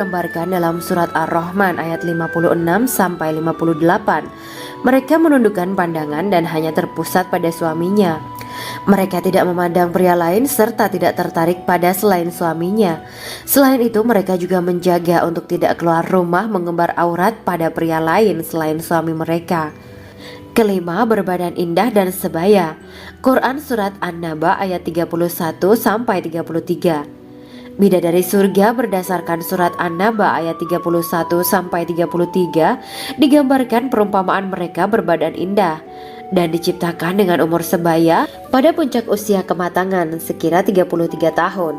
Gambarkan dalam surat Ar-Rahman ayat 56 sampai 58. Mereka menundukkan pandangan dan hanya terpusat pada suaminya. Mereka tidak memandang pria lain serta tidak tertarik pada selain suaminya. Selain itu, mereka juga menjaga untuk tidak keluar rumah mengembar aurat pada pria lain selain suami mereka. Kelima, berbadan indah dan sebaya. Quran surat An-Naba ayat 31 sampai 33. Bidadari surga berdasarkan surat An-Naba ayat 31 sampai 33 digambarkan perumpamaan mereka berbadan indah dan diciptakan dengan umur sebaya pada puncak usia kematangan sekira 33 tahun.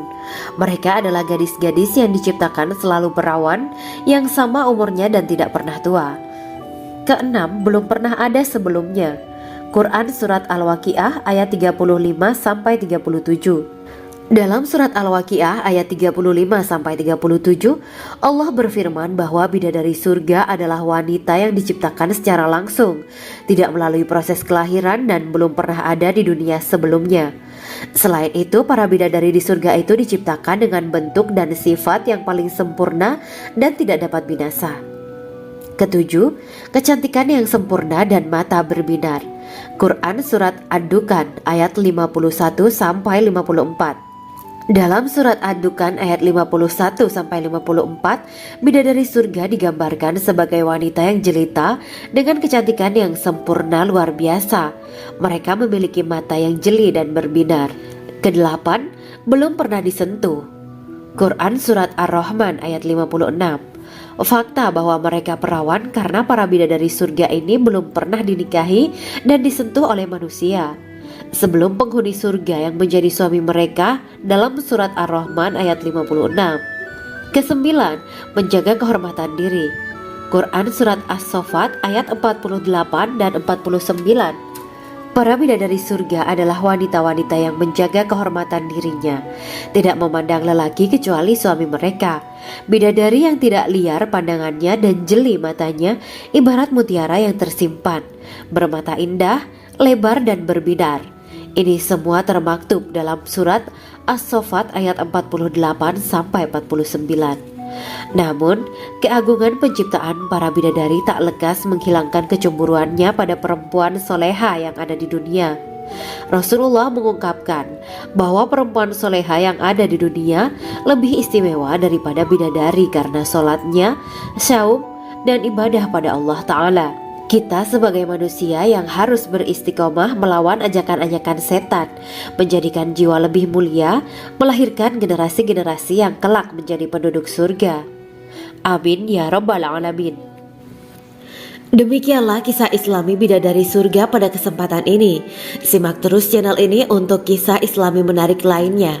Mereka adalah gadis-gadis yang diciptakan selalu perawan yang sama umurnya dan tidak pernah tua. Keenam, belum pernah ada sebelumnya. Quran surat Al-Waqiah ayat 35 sampai 37. Dalam surat Al-Waqiah ayat 35 sampai 37, Allah berfirman bahwa bidadari surga adalah wanita yang diciptakan secara langsung, tidak melalui proses kelahiran dan belum pernah ada di dunia sebelumnya. Selain itu, para bidadari di surga itu diciptakan dengan bentuk dan sifat yang paling sempurna dan tidak dapat binasa. Ketujuh, kecantikan yang sempurna dan mata berbinar. Quran surat Ad-Dukan ayat 51 sampai 54. Dalam surat Ad-Dukan ayat 51 sampai 54, bidadari surga digambarkan sebagai wanita yang jelita dengan kecantikan yang sempurna luar biasa. Mereka memiliki mata yang jeli dan berbinar. Kedelapan, belum pernah disentuh. Quran surat Ar-Rahman ayat 56. Fakta bahwa mereka perawan karena para bidadari surga ini belum pernah dinikahi dan disentuh oleh manusia sebelum penghuni surga yang menjadi suami mereka dalam surat Ar-Rahman ayat 56. Kesembilan, menjaga kehormatan diri. Quran surat As-Saffat ayat 48 dan 49. Para bidadari surga adalah wanita-wanita yang menjaga kehormatan dirinya, tidak memandang lelaki kecuali suami mereka. Bidadari yang tidak liar pandangannya dan jeli matanya ibarat mutiara yang tersimpan, bermata indah, lebar dan berbinar. Ini semua termaktub dalam surat As-Saffat ayat 48 sampai 49. Namun, keagungan penciptaan para bidadari tak lekas menghilangkan kecemburuannya pada perempuan soleha yang ada di dunia. Rasulullah mengungkapkan bahwa perempuan soleha yang ada di dunia lebih istimewa daripada bidadari karena sholatnya, saum, dan ibadah pada Allah Ta'ala. Kita sebagai manusia yang harus beristiqomah melawan ajakan-ajakan setan, menjadikan jiwa lebih mulia, melahirkan generasi-generasi yang kelak menjadi penduduk surga. Amin ya Rabbal Alamin. Demikianlah kisah Islami bidadari surga pada kesempatan ini. Simak terus channel ini untuk kisah Islami menarik lainnya.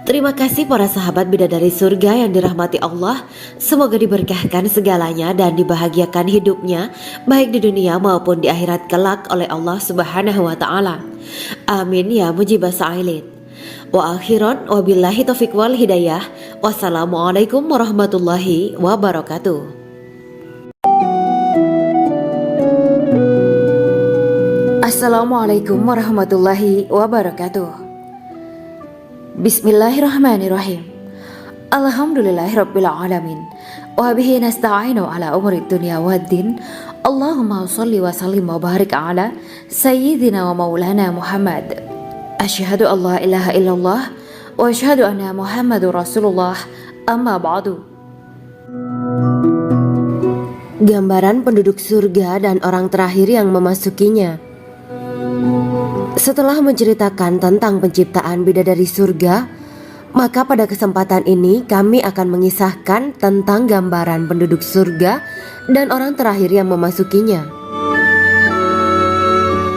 Terima kasih para sahabat bidadari surga yang dirahmati Allah. Semoga diberkahkan segalanya dan dibahagiakan hidupnya baik di dunia maupun di akhirat kelak oleh Allah Subhanahu wa taala. Amin ya mujibah sa'ilin. Wa akhiran wabillahi taufiq wal hidayah. Wassalamualaikum warahmatullahi wabarakatuh. Assalamualaikum warahmatullahi wabarakatuh. Bismillahirrahmanirrahim. Alhamdulillahirabbil alamin. Wa bihi nasta'inu ala umuri dunya waddin. Allahumma shalli wa sallim wa barik ala sayyidina wa maulana Muhammad. Asyhadu an la ilaha illallah wa asyhadu anna Muhammadur Rasulullah. Amma ba'du. Gambaran penduduk surga dan orang terakhir yang memasukinya. Setelah menceritakan tentang penciptaan bidadari surga, maka pada kesempatan ini kami akan mengisahkan tentang gambaran penduduk surga dan orang terakhir yang memasukinya.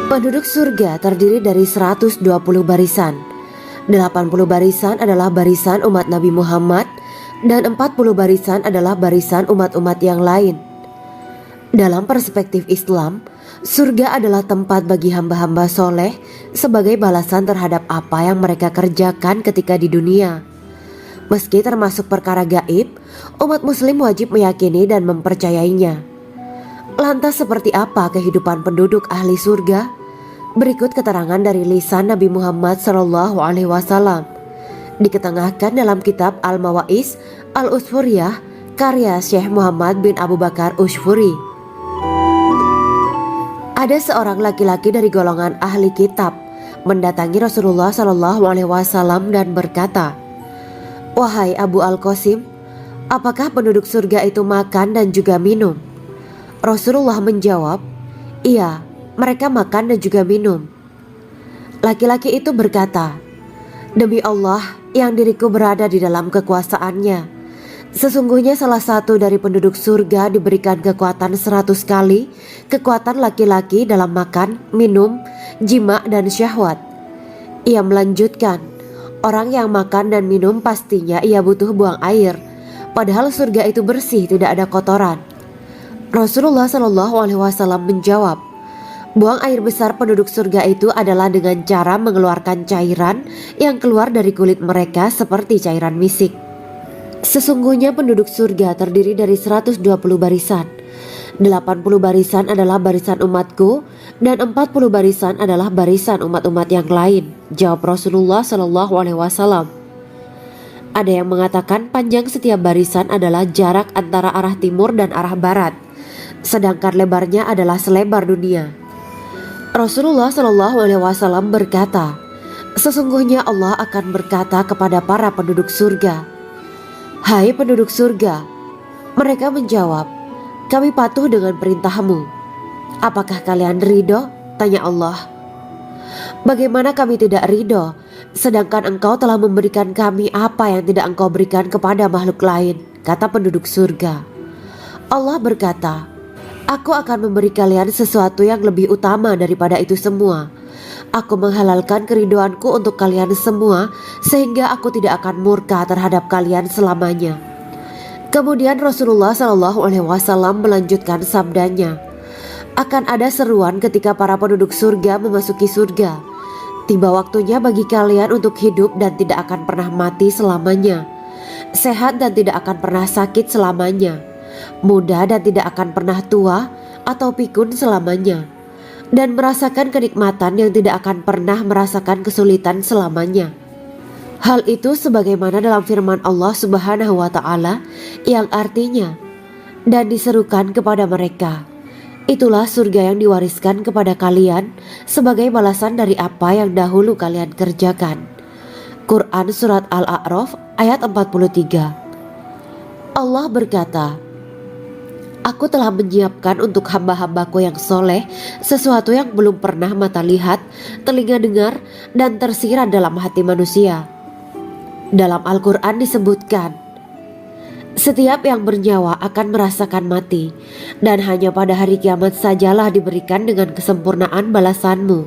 Penduduk surga terdiri dari 120 barisan. 80 barisan adalah barisan umat Nabi Muhammad dan 40 barisan adalah barisan umat-umat yang lain. Dalam perspektif Islam, surga adalah tempat bagi hamba-hamba soleh sebagai balasan terhadap apa yang mereka kerjakan ketika di dunia. Meski termasuk perkara gaib, umat muslim wajib meyakini dan mempercayainya. Lantas seperti apa kehidupan penduduk ahli surga? Berikut keterangan dari lisan Nabi Muhammad SAW. Diketengahkan dalam kitab Al-Mawa'is Al-Usfuriyah karya Syekh Muhammad bin Abu Bakar Ushfuri. Ada seorang laki-laki dari golongan ahli kitab mendatangi Rasulullah SAW dan berkata, "Wahai Abu Al-Qasim, apakah penduduk surga itu makan dan juga minum?" Rasulullah menjawab, "Iya, mereka makan dan juga minum." Laki-laki itu berkata, "Demi Allah yang diriku berada di dalam kekuasaannya, sesungguhnya salah satu dari penduduk surga diberikan kekuatan 100 kali kekuatan laki-laki dalam makan, minum, jima, dan syahwat." Ia melanjutkan, "Orang yang makan dan minum pastinya ia butuh buang air, padahal surga itu bersih, tidak ada kotoran." Rasulullah SAW menjawab, "Buang air besar penduduk surga itu adalah dengan cara mengeluarkan cairan yang keluar dari kulit mereka seperti cairan misik. Sesungguhnya penduduk surga terdiri dari 120 barisan. 80 barisan adalah barisan umatku dan 40 barisan adalah barisan umat-umat yang lain," jawab Rasulullah SAW. Ada yang mengatakan panjang setiap barisan adalah jarak antara arah timur dan arah barat, sedangkan lebarnya adalah selebar dunia. Rasulullah SAW berkata, "Sesungguhnya Allah akan berkata kepada para penduduk surga, 'Hai penduduk surga,' mereka menjawab, 'Kami patuh dengan perintahmu.' 'Apakah kalian ridho?' tanya Allah. 'Bagaimana kami tidak ridho, sedangkan engkau telah memberikan kami apa yang tidak engkau berikan kepada makhluk lain,' kata penduduk surga. Allah berkata, 'Aku akan memberi kalian sesuatu yang lebih utama daripada itu semua. Aku menghalalkan keridoanku untuk kalian semua sehingga aku tidak akan murka terhadap kalian selamanya.'" Kemudian Rasulullah SAW melanjutkan sabdanya, "Akan ada seruan ketika para penduduk surga memasuki surga. Tiba waktunya bagi kalian untuk hidup dan tidak akan pernah mati selamanya, sehat dan tidak akan pernah sakit selamanya, muda dan tidak akan pernah tua atau pikun selamanya, dan merasakan kenikmatan yang tidak akan pernah merasakan kesulitan selamanya." Hal itu sebagaimana dalam firman Allah Subhanahu wa Ta'ala yang artinya, "Dan diserukan kepada mereka, itulah surga yang diwariskan kepada kalian sebagai balasan dari apa yang dahulu kalian kerjakan." Quran Surat Al-A'raf ayat 43. Allah berkata, "Aku telah menyiapkan untuk hamba-hambaku yang soleh sesuatu yang belum pernah mata lihat, telinga dengar, dan tersirat dalam hati manusia." Dalam Al-Quran disebutkan, "Setiap yang bernyawa akan merasakan mati, dan hanya pada hari kiamat sajalah diberikan dengan kesempurnaan balasanmu.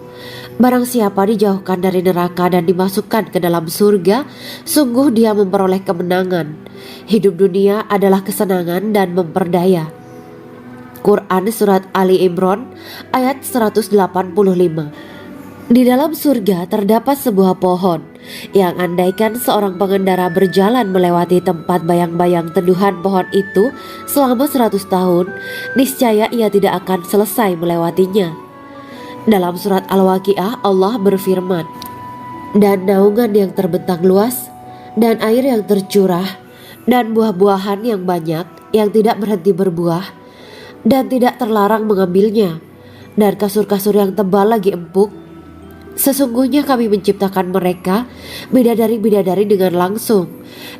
Barang siapa dijauhkan dari neraka dan dimasukkan ke dalam surga, sungguh dia memperoleh kemenangan. Hidup dunia adalah kesenangan dan memperdaya." Quran Surat Ali Imran ayat 185. Di dalam surga terdapat sebuah pohon yang andaikan seorang pengendara berjalan melewati tempat bayang-bayang teduhan pohon itu selama 100 tahun, niscaya ia tidak akan selesai melewatinya. Dalam surat Al-Waqiah Allah berfirman, "Dan naungan yang terbentang luas, dan air yang tercurah, dan buah-buahan yang banyak yang tidak berhenti berbuah, dan tidak terlarang mengambilnya, dan kasur-kasur yang tebal lagi empuk. Sesungguhnya kami menciptakan mereka bidadari-bidadari dengan langsung,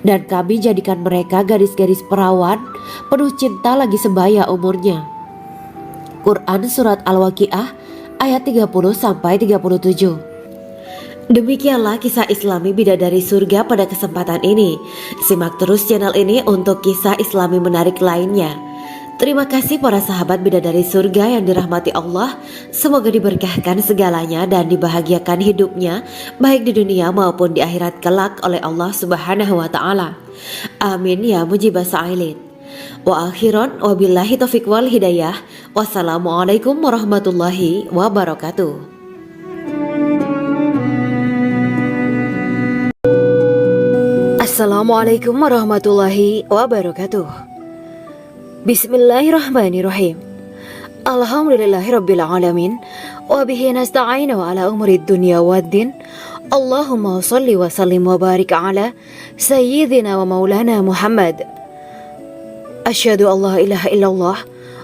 dan kami jadikan mereka gadis-gadis perawan penuh cinta lagi sebaya umurnya." Quran Surat Al-Waqiah ayat 30-37. Demikianlah kisah Islami bidadari surga pada kesempatan ini. Simak terus channel ini untuk kisah Islami menarik lainnya. Terima kasih para sahabat bidadari surga yang dirahmati Allah. Semoga diberkahkan segalanya dan dibahagiakan hidupnya baik di dunia maupun di akhirat kelak oleh Allah Subhanahu wa Ta'ala. Amin ya mujibah sa'ilin. Wa akhiran wabillahi taufiq wal hidayah. Wassalamualaikum warahmatullahi wabarakatuh. Assalamualaikum warahmatullahi wabarakatuh. Bismillahirrahmanirrahim. Alhamdulillahirabbil alamin wa bihi nasta'inu ala umuri dunya waddin. Allahumma shalli wa sallim wa barik ala sayyidina wa maulana Muhammad Asyhadu an la ilaha illallah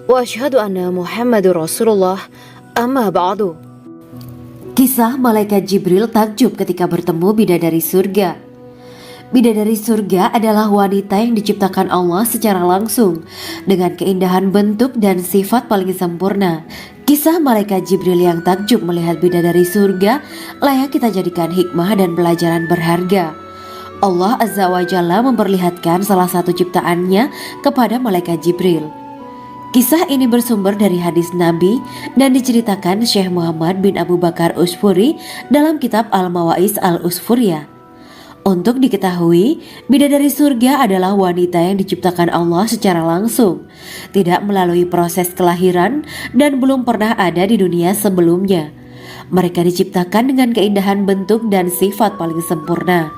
wa asyhadu anna Muhammadur Rasulullah. Amma ba'du. Kisah malaikat Jibril takjub ketika bertemu bidadari surga. Bidadari surga adalah wanita yang diciptakan Allah secara langsung dengan keindahan bentuk dan sifat paling sempurna. Kisah malaikat Jibril yang takjub melihat bidadari surga layak kita jadikan hikmah dan pelajaran berharga. Allah Azza wa Jalla memperlihatkan salah satu ciptaannya kepada malaikat Jibril. Kisah ini bersumber dari hadis Nabi dan diceritakan Syekh Muhammad bin Abu Bakar Usfuri dalam kitab Al-Mawaiz Al-Usfuriyah. Untuk diketahui, bidadari surga adalah wanita yang diciptakan Allah secara langsung, tidak melalui proses kelahiran dan belum pernah ada di dunia sebelumnya. Mereka diciptakan dengan keindahan bentuk dan sifat paling sempurna.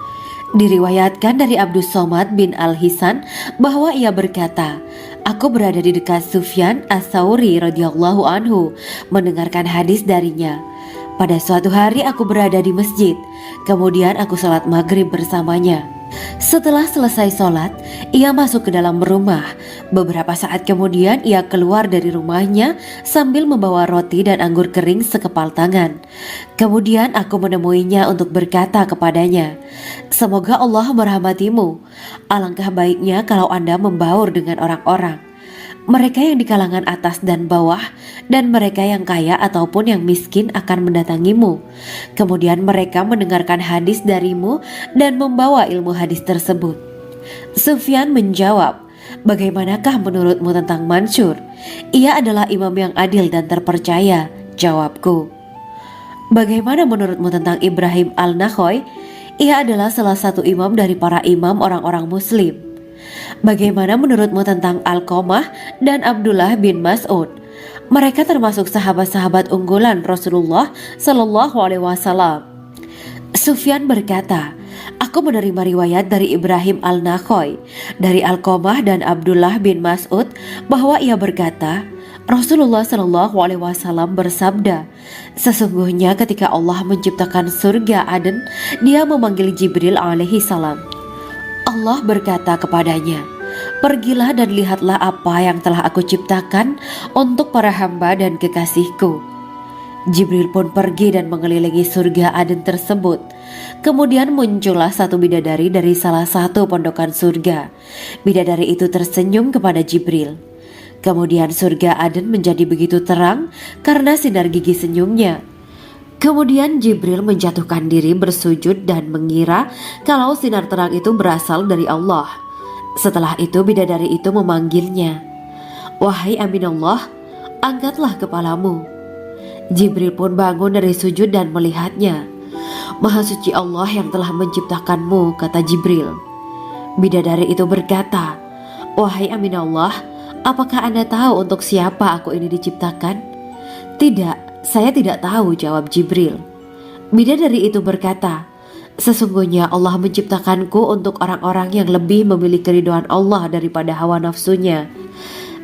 Diriwayatkan dari Abdus Somad bin Al-Hisan bahwa ia berkata, "Aku berada di dekat Sufyan As-Tsauri radhiyallahu anhu mendengarkan hadis darinya. Pada suatu hari aku berada di masjid, kemudian aku sholat maghrib bersamanya. Setelah selesai sholat, ia masuk ke dalam rumah. Beberapa saat kemudian ia keluar dari rumahnya sambil membawa roti dan anggur kering sekepal tangan. Kemudian aku menemuinya untuk berkata kepadanya, 'Semoga Allah merahmatimu. Alangkah baiknya kalau Anda membaur dengan orang-orang, mereka yang di kalangan atas dan bawah, dan mereka yang kaya ataupun yang miskin akan mendatangimu. Kemudian mereka mendengarkan hadis darimu dan membawa ilmu hadis tersebut.' Sufyan menjawab, 'Bagaimanakah menurutmu tentang Mansur? Ia adalah imam yang adil dan terpercaya.' Jawabku. 'Bagaimana menurutmu tentang Ibrahim Al-Nakhoy? Ia adalah salah satu imam dari para imam orang-orang muslim.' 'Bagaimana menurutmu tentang Alqamah dan Abdullah bin Mas'ud? Mereka termasuk sahabat-sahabat unggulan Rasulullah Sallallahu Alaihi Wasallam.' Sufyan berkata, 'Aku menerima riwayat dari Ibrahim Al-Nakhoy, dari Alqamah dan Abdullah bin Mas'ud bahwa ia berkata, Rasulullah Sallallahu Alaihi Wasallam bersabda, sesungguhnya ketika Allah menciptakan surga Aden, Dia memanggil Jibril alaihi salam. Allah berkata kepadanya, pergilah dan lihatlah apa yang telah aku ciptakan untuk para hamba dan kekasihku. Jibril pun pergi dan mengelilingi surga Aden tersebut. Kemudian muncullah satu bidadari dari salah satu pondokan surga. Bidadari itu tersenyum kepada Jibril. Kemudian surga Aden menjadi begitu terang karena sinar gigi senyumnya. Kemudian Jibril menjatuhkan diri bersujud dan mengira kalau sinar terang itu berasal dari Allah. Setelah itu bidadari itu memanggilnya, wahai Aminullah, angkatlah kepalamu. Jibril pun bangun dari sujud dan melihatnya. Maha suci Allah yang telah menciptakanmu, kata Jibril. Bidadari itu berkata, wahai Aminullah, apakah Anda tahu untuk siapa aku ini diciptakan? Tidak, saya tidak tahu, jawab Jibril. Bidadari itu berkata, sesungguhnya Allah menciptakanku untuk orang-orang yang lebih memilih keridhaan Allah daripada hawa nafsunya.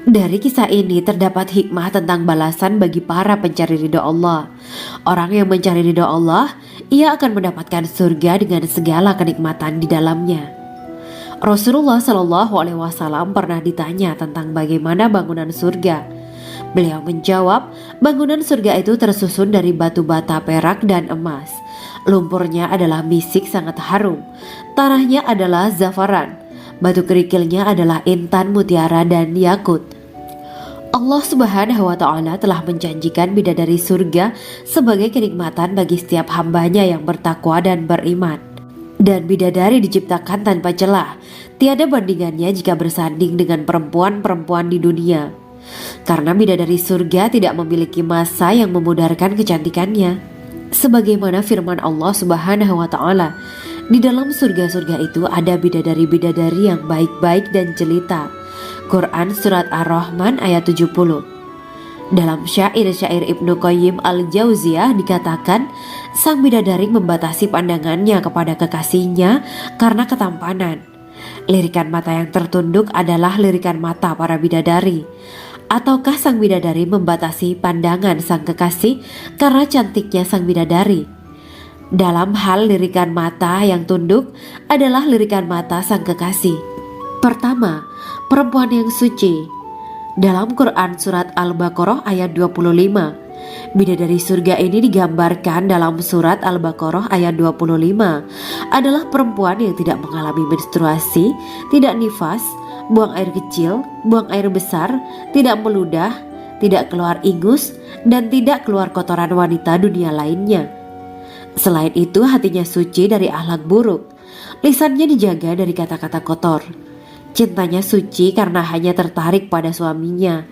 Dari kisah ini terdapat hikmah tentang balasan bagi para pencari ridha Allah. Orang yang mencari ridha Allah, ia akan mendapatkan surga dengan segala kenikmatan di dalamnya. Rasulullah Shallallahu Alaihi Wasallam pernah ditanya tentang bagaimana bangunan surga. Beliau menjawab, bangunan surga itu tersusun dari batu bata, perak, dan emas. Lumpurnya adalah misik sangat harum, tanahnya adalah zafaran, batu kerikilnya adalah intan, mutiara, dan yakut. Allah Subhanahu wa Ta'ala telah menjanjikan bidadari surga sebagai kenikmatan bagi setiap hambanya yang bertakwa dan beriman. Dan bidadari diciptakan tanpa celah, tiada bandingannya jika bersanding dengan perempuan-perempuan di dunia. Karena bidadari surga tidak memiliki masa yang memudarkan kecantikannya. Sebagaimana firman Allah Subhanahu wa Ta'ala, di dalam surga-surga itu ada bidadari-bidadari yang baik-baik dan jelita. Quran Surat Ar-Rahman ayat 70. Dalam syair-syair Ibnu Qayyim Al-Jauziyah dikatakan, sang bidadari membatasi pandangannya kepada kekasihnya karena ketampanan. Lirikan mata yang tertunduk adalah lirikan mata para bidadari. Ataukah sang bidadari membatasi pandangan sang kekasih karena cantiknya sang bidadari? Dalam hal lirikan mata yang tunduk adalah lirikan mata sang kekasih. Pertama, perempuan yang suci. Dalam Quran surat Al-Baqarah ayat 25, bidadari surga ini digambarkan dalam surat Al-Baqarah ayat 25 adalah perempuan yang tidak mengalami menstruasi, tidak nifas, buang air kecil, buang air besar, tidak meludah, tidak keluar ingus, dan tidak keluar kotoran wanita dunia lainnya. Selain itu, hatinya suci dari akhlak buruk, lisannya dijaga dari kata-kata kotor. Cintanya suci karena hanya tertarik pada suaminya.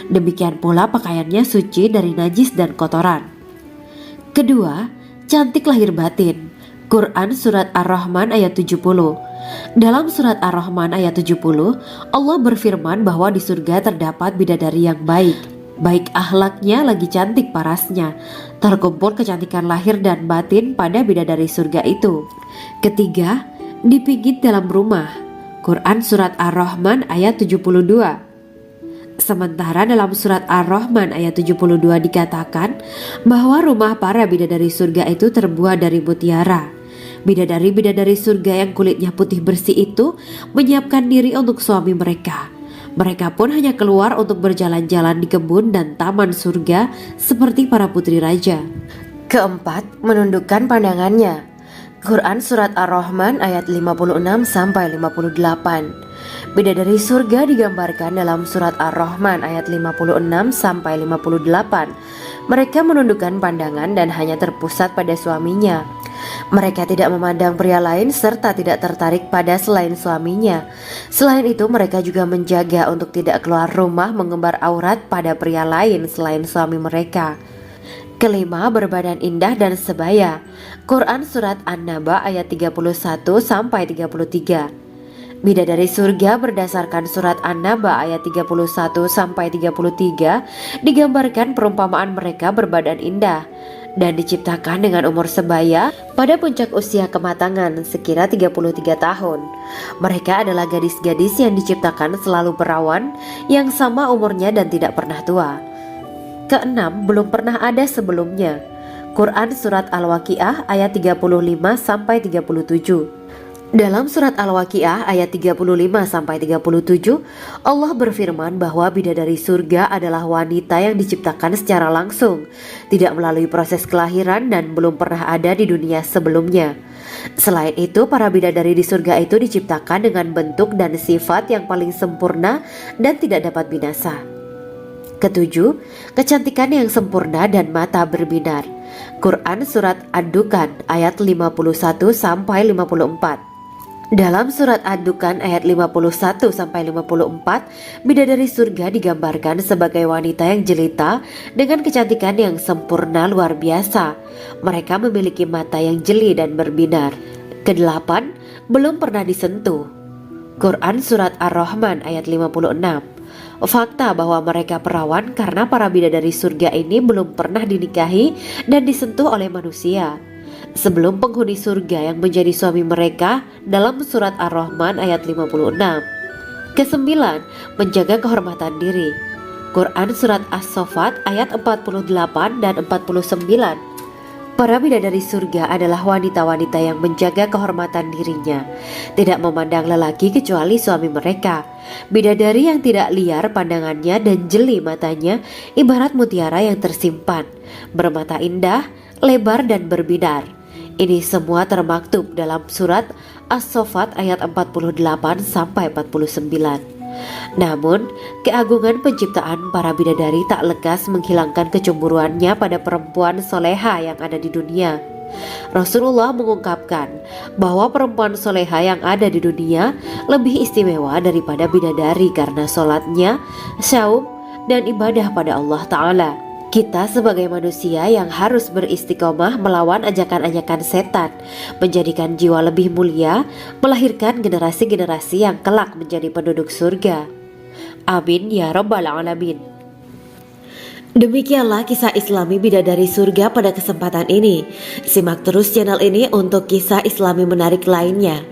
Demikian pula pakaiannya suci dari najis dan kotoran. Kedua, cantik lahir batin. Quran surat Ar-Rahman ayat 70. Dalam surat Ar-Rahman ayat 70, Allah berfirman bahwa di surga terdapat bidadari yang baik. Baik akhlaknya lagi cantik parasnya. Terkumpul kecantikan lahir dan batin pada bidadari surga itu. Ketiga, dipijit dalam rumah. Quran surat Ar-Rahman ayat 72. Sementara dalam surat Ar-Rahman ayat 72 dikatakan bahwa rumah para bidadari surga itu terbuat dari mutiara. Bidadari-bidadari surga yang kulitnya putih bersih itu menyiapkan diri untuk suami mereka. Mereka pun hanya keluar untuk berjalan-jalan di kebun dan taman surga seperti para putri raja. Keempat, menundukkan pandangannya. Quran surat Ar-Rahman ayat 56 sampai 58. Bidadari surga digambarkan dalam surat Ar-Rahman ayat 56 sampai 58. Mereka menundukkan pandangan dan hanya terpusat pada suaminya. Mereka tidak memandang pria lain serta tidak tertarik pada selain suaminya. Selain itu, mereka juga menjaga untuk tidak keluar rumah mengembar aurat pada pria lain selain suami mereka. Kelima, berbadan indah dan sebaya. Quran surat An-Naba ayat 31 sampai 33. Bidadari surga berdasarkan surat An-Naba ayat 31 sampai 33 digambarkan perumpamaan mereka berbadan indah dan diciptakan dengan umur sebaya pada puncak usia kematangan sekira 33 tahun. Mereka adalah gadis-gadis yang diciptakan selalu perawan yang sama umurnya dan tidak pernah tua. Keenam, belum pernah ada sebelumnya. Quran surat Al-Waqiah ayat 35 sampai 37. Dalam surat Al-Waqiah ayat 35 sampai 37, Allah berfirman bahwa bidadari surga adalah wanita yang diciptakan secara langsung, tidak melalui proses kelahiran dan belum pernah ada di dunia sebelumnya. Selain itu, para bidadari di surga itu diciptakan dengan bentuk dan sifat yang paling sempurna dan tidak dapat binasa. Ketujuh, kecantikan yang sempurna dan mata berbinar. Quran surat Ad-Dukhan ayat 51 sampai 54. Dalam surat Ad-Dukhan ayat 51 sampai 54, bidadari surga digambarkan sebagai wanita yang jelita dengan kecantikan yang sempurna luar biasa. Mereka memiliki mata yang jeli dan berbinar. Kedelapan, belum pernah disentuh. Quran surat Ar-Rahman ayat 56. Fakta bahwa mereka perawan karena para bidadari surga ini belum pernah dinikahi dan disentuh oleh manusia sebelum penghuni surga yang menjadi suami mereka dalam surat Ar-Rahman ayat 56. Kesembilan, menjaga kehormatan diri. Quran surat As-Saffat ayat 48 dan 49. Para bidadari surga adalah wanita-wanita yang menjaga kehormatan dirinya, tidak memandang lelaki kecuali suami mereka. Bidadari yang tidak liar pandangannya dan jeli matanya ibarat mutiara yang tersimpan, bermata indah, lebar dan berbinar. Ini semua termaktub dalam surat As-Saffat ayat 48 sampai 49. Namun, keagungan penciptaan para bidadari tak lekas menghilangkan kecemburuannya pada perempuan soleha yang ada di dunia. Rasulullah mengungkapkan bahwa perempuan soleha yang ada di dunia lebih istimewa daripada bidadari karena sholatnya, syaum, dan ibadah pada Allah Ta'ala. Kita sebagai manusia yang harus beristiqomah melawan ajakan-ajakan setan, menjadikan jiwa lebih mulia, melahirkan generasi-generasi yang kelak menjadi penduduk surga. Amin ya Rabbal Alamin. Demikianlah kisah Islami bidadari surga pada kesempatan ini. Simak terus channel ini untuk kisah Islami menarik lainnya.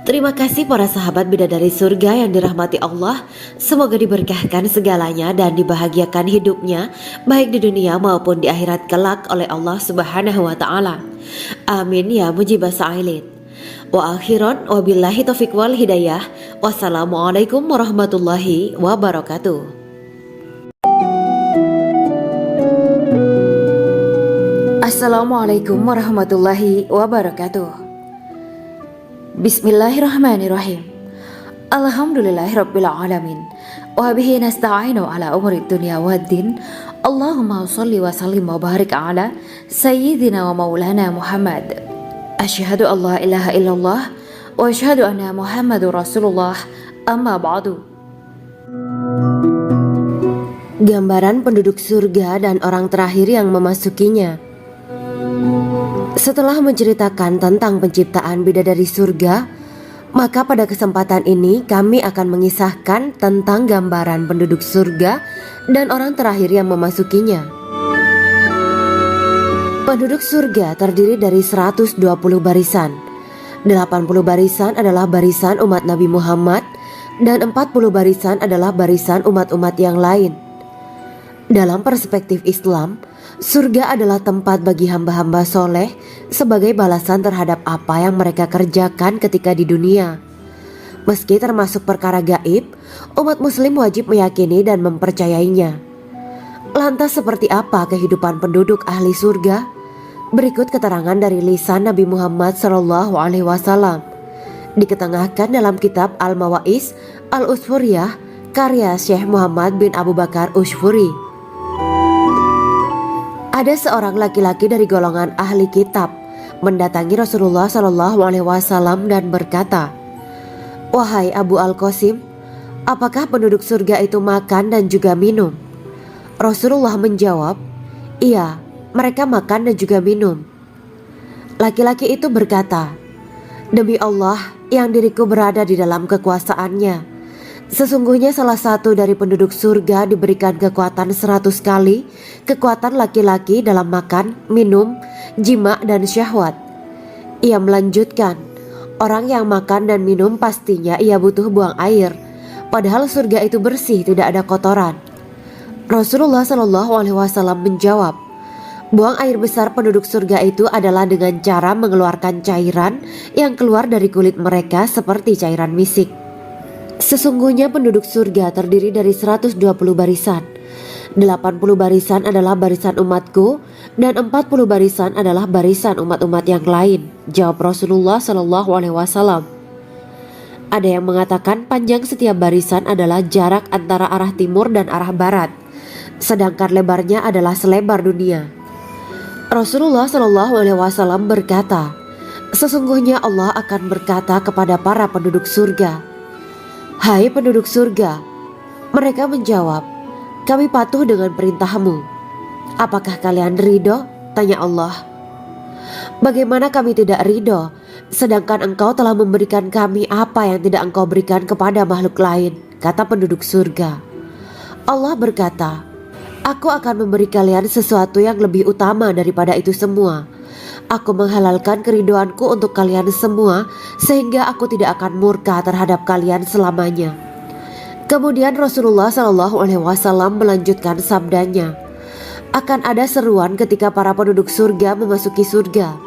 Terima kasih para sahabat bidadari surga yang dirahmati Allah. Semoga diberkahkan segalanya dan dibahagiakan hidupnya baik di dunia maupun di akhirat kelak oleh Allah Subhanahu wa Ta'ala. Amin ya mujibas sa'ilin. Wa akhiran wabillahi taufiq wal hidayah. Wassalamualaikum warahmatullahi wabarakatuh. Assalamualaikum warahmatullahi wabarakatuh. Bismillahirrahmanirrahim. Alhamdulillahirabbil alamin. Wa bihi nasta'inu ala umuri dunya waddin. Allahumma shalli wa sallim wa barik ala sayyidina wa maulana Muhammad. Asyhadu an la ilaha illallah wa asyhadu anna Muhammadur Rasulullah. Amma ba'du. Gambaran penduduk surga dan orang terakhir yang memasukinya. Setelah menceritakan tentang penciptaan bidadari surga, maka pada kesempatan ini kami akan mengisahkan tentang gambaran penduduk surga dan orang terakhir yang memasukinya. Penduduk surga terdiri dari 120 barisan. 80 barisan adalah barisan umat Nabi Muhammad dan 40 barisan adalah barisan umat-umat yang lain. Dalam perspektif Islam, surga adalah tempat bagi hamba-hamba soleh sebagai balasan terhadap apa yang mereka kerjakan ketika di dunia. Meski termasuk perkara gaib, umat muslim wajib meyakini dan mempercayainya. Lantas seperti apa kehidupan penduduk ahli surga? Berikut keterangan dari lisan Nabi Muhammad SAW. Diketengahkan dalam kitab Al-Mawaiz Al-Usfuriyah karya Syekh Muhammad bin Abu Bakar Usfuri. Ada seorang laki-laki dari golongan ahli kitab mendatangi Rasulullah SAW dan berkata, "Wahai Abu Al-Qasim, apakah penduduk surga itu makan dan juga minum?" Rasulullah menjawab, "Iya, mereka makan dan juga minum." Laki-laki itu berkata, "Demi Allah yang diriku berada di dalam kekuasaannya, sesungguhnya salah satu dari penduduk surga diberikan kekuatan 100 kali kekuatan laki-laki dalam makan, minum, jima, dan syahwat." Ia melanjutkan, "Orang yang makan dan minum pastinya ia butuh buang air, padahal surga itu bersih, tidak ada kotoran." Rasulullah SAW menjawab, "Buang air besar penduduk surga itu adalah dengan cara mengeluarkan cairan yang keluar dari kulit mereka seperti cairan misik." Sesungguhnya penduduk surga terdiri dari 120 barisan. 80 barisan adalah barisan umatku dan 40 barisan adalah barisan umat-umat yang lain, jawab Rasulullah SAW. Ada yang mengatakan panjang setiap barisan adalah jarak antara arah timur dan arah barat, sedangkan lebarnya adalah selebar dunia. Rasulullah SAW berkata, "Sesungguhnya Allah akan berkata kepada para penduduk surga, 'Hai penduduk surga,' mereka menjawab, 'Kami patuh dengan perintahmu.' 'Apakah kalian ridho?' tanya Allah. 'Bagaimana kami tidak ridho, sedangkan engkau telah memberikan kami apa yang tidak engkau berikan kepada makhluk lain,' kata penduduk surga. Allah berkata, 'Aku akan memberi kalian sesuatu yang lebih utama daripada itu semua. Aku menghalalkan keridoanku untuk kalian semua sehingga aku tidak akan murka terhadap kalian selamanya.'" Kemudian Rasulullah SAW melanjutkan sabdanya, "Akan ada seruan ketika para penduduk surga memasuki surga.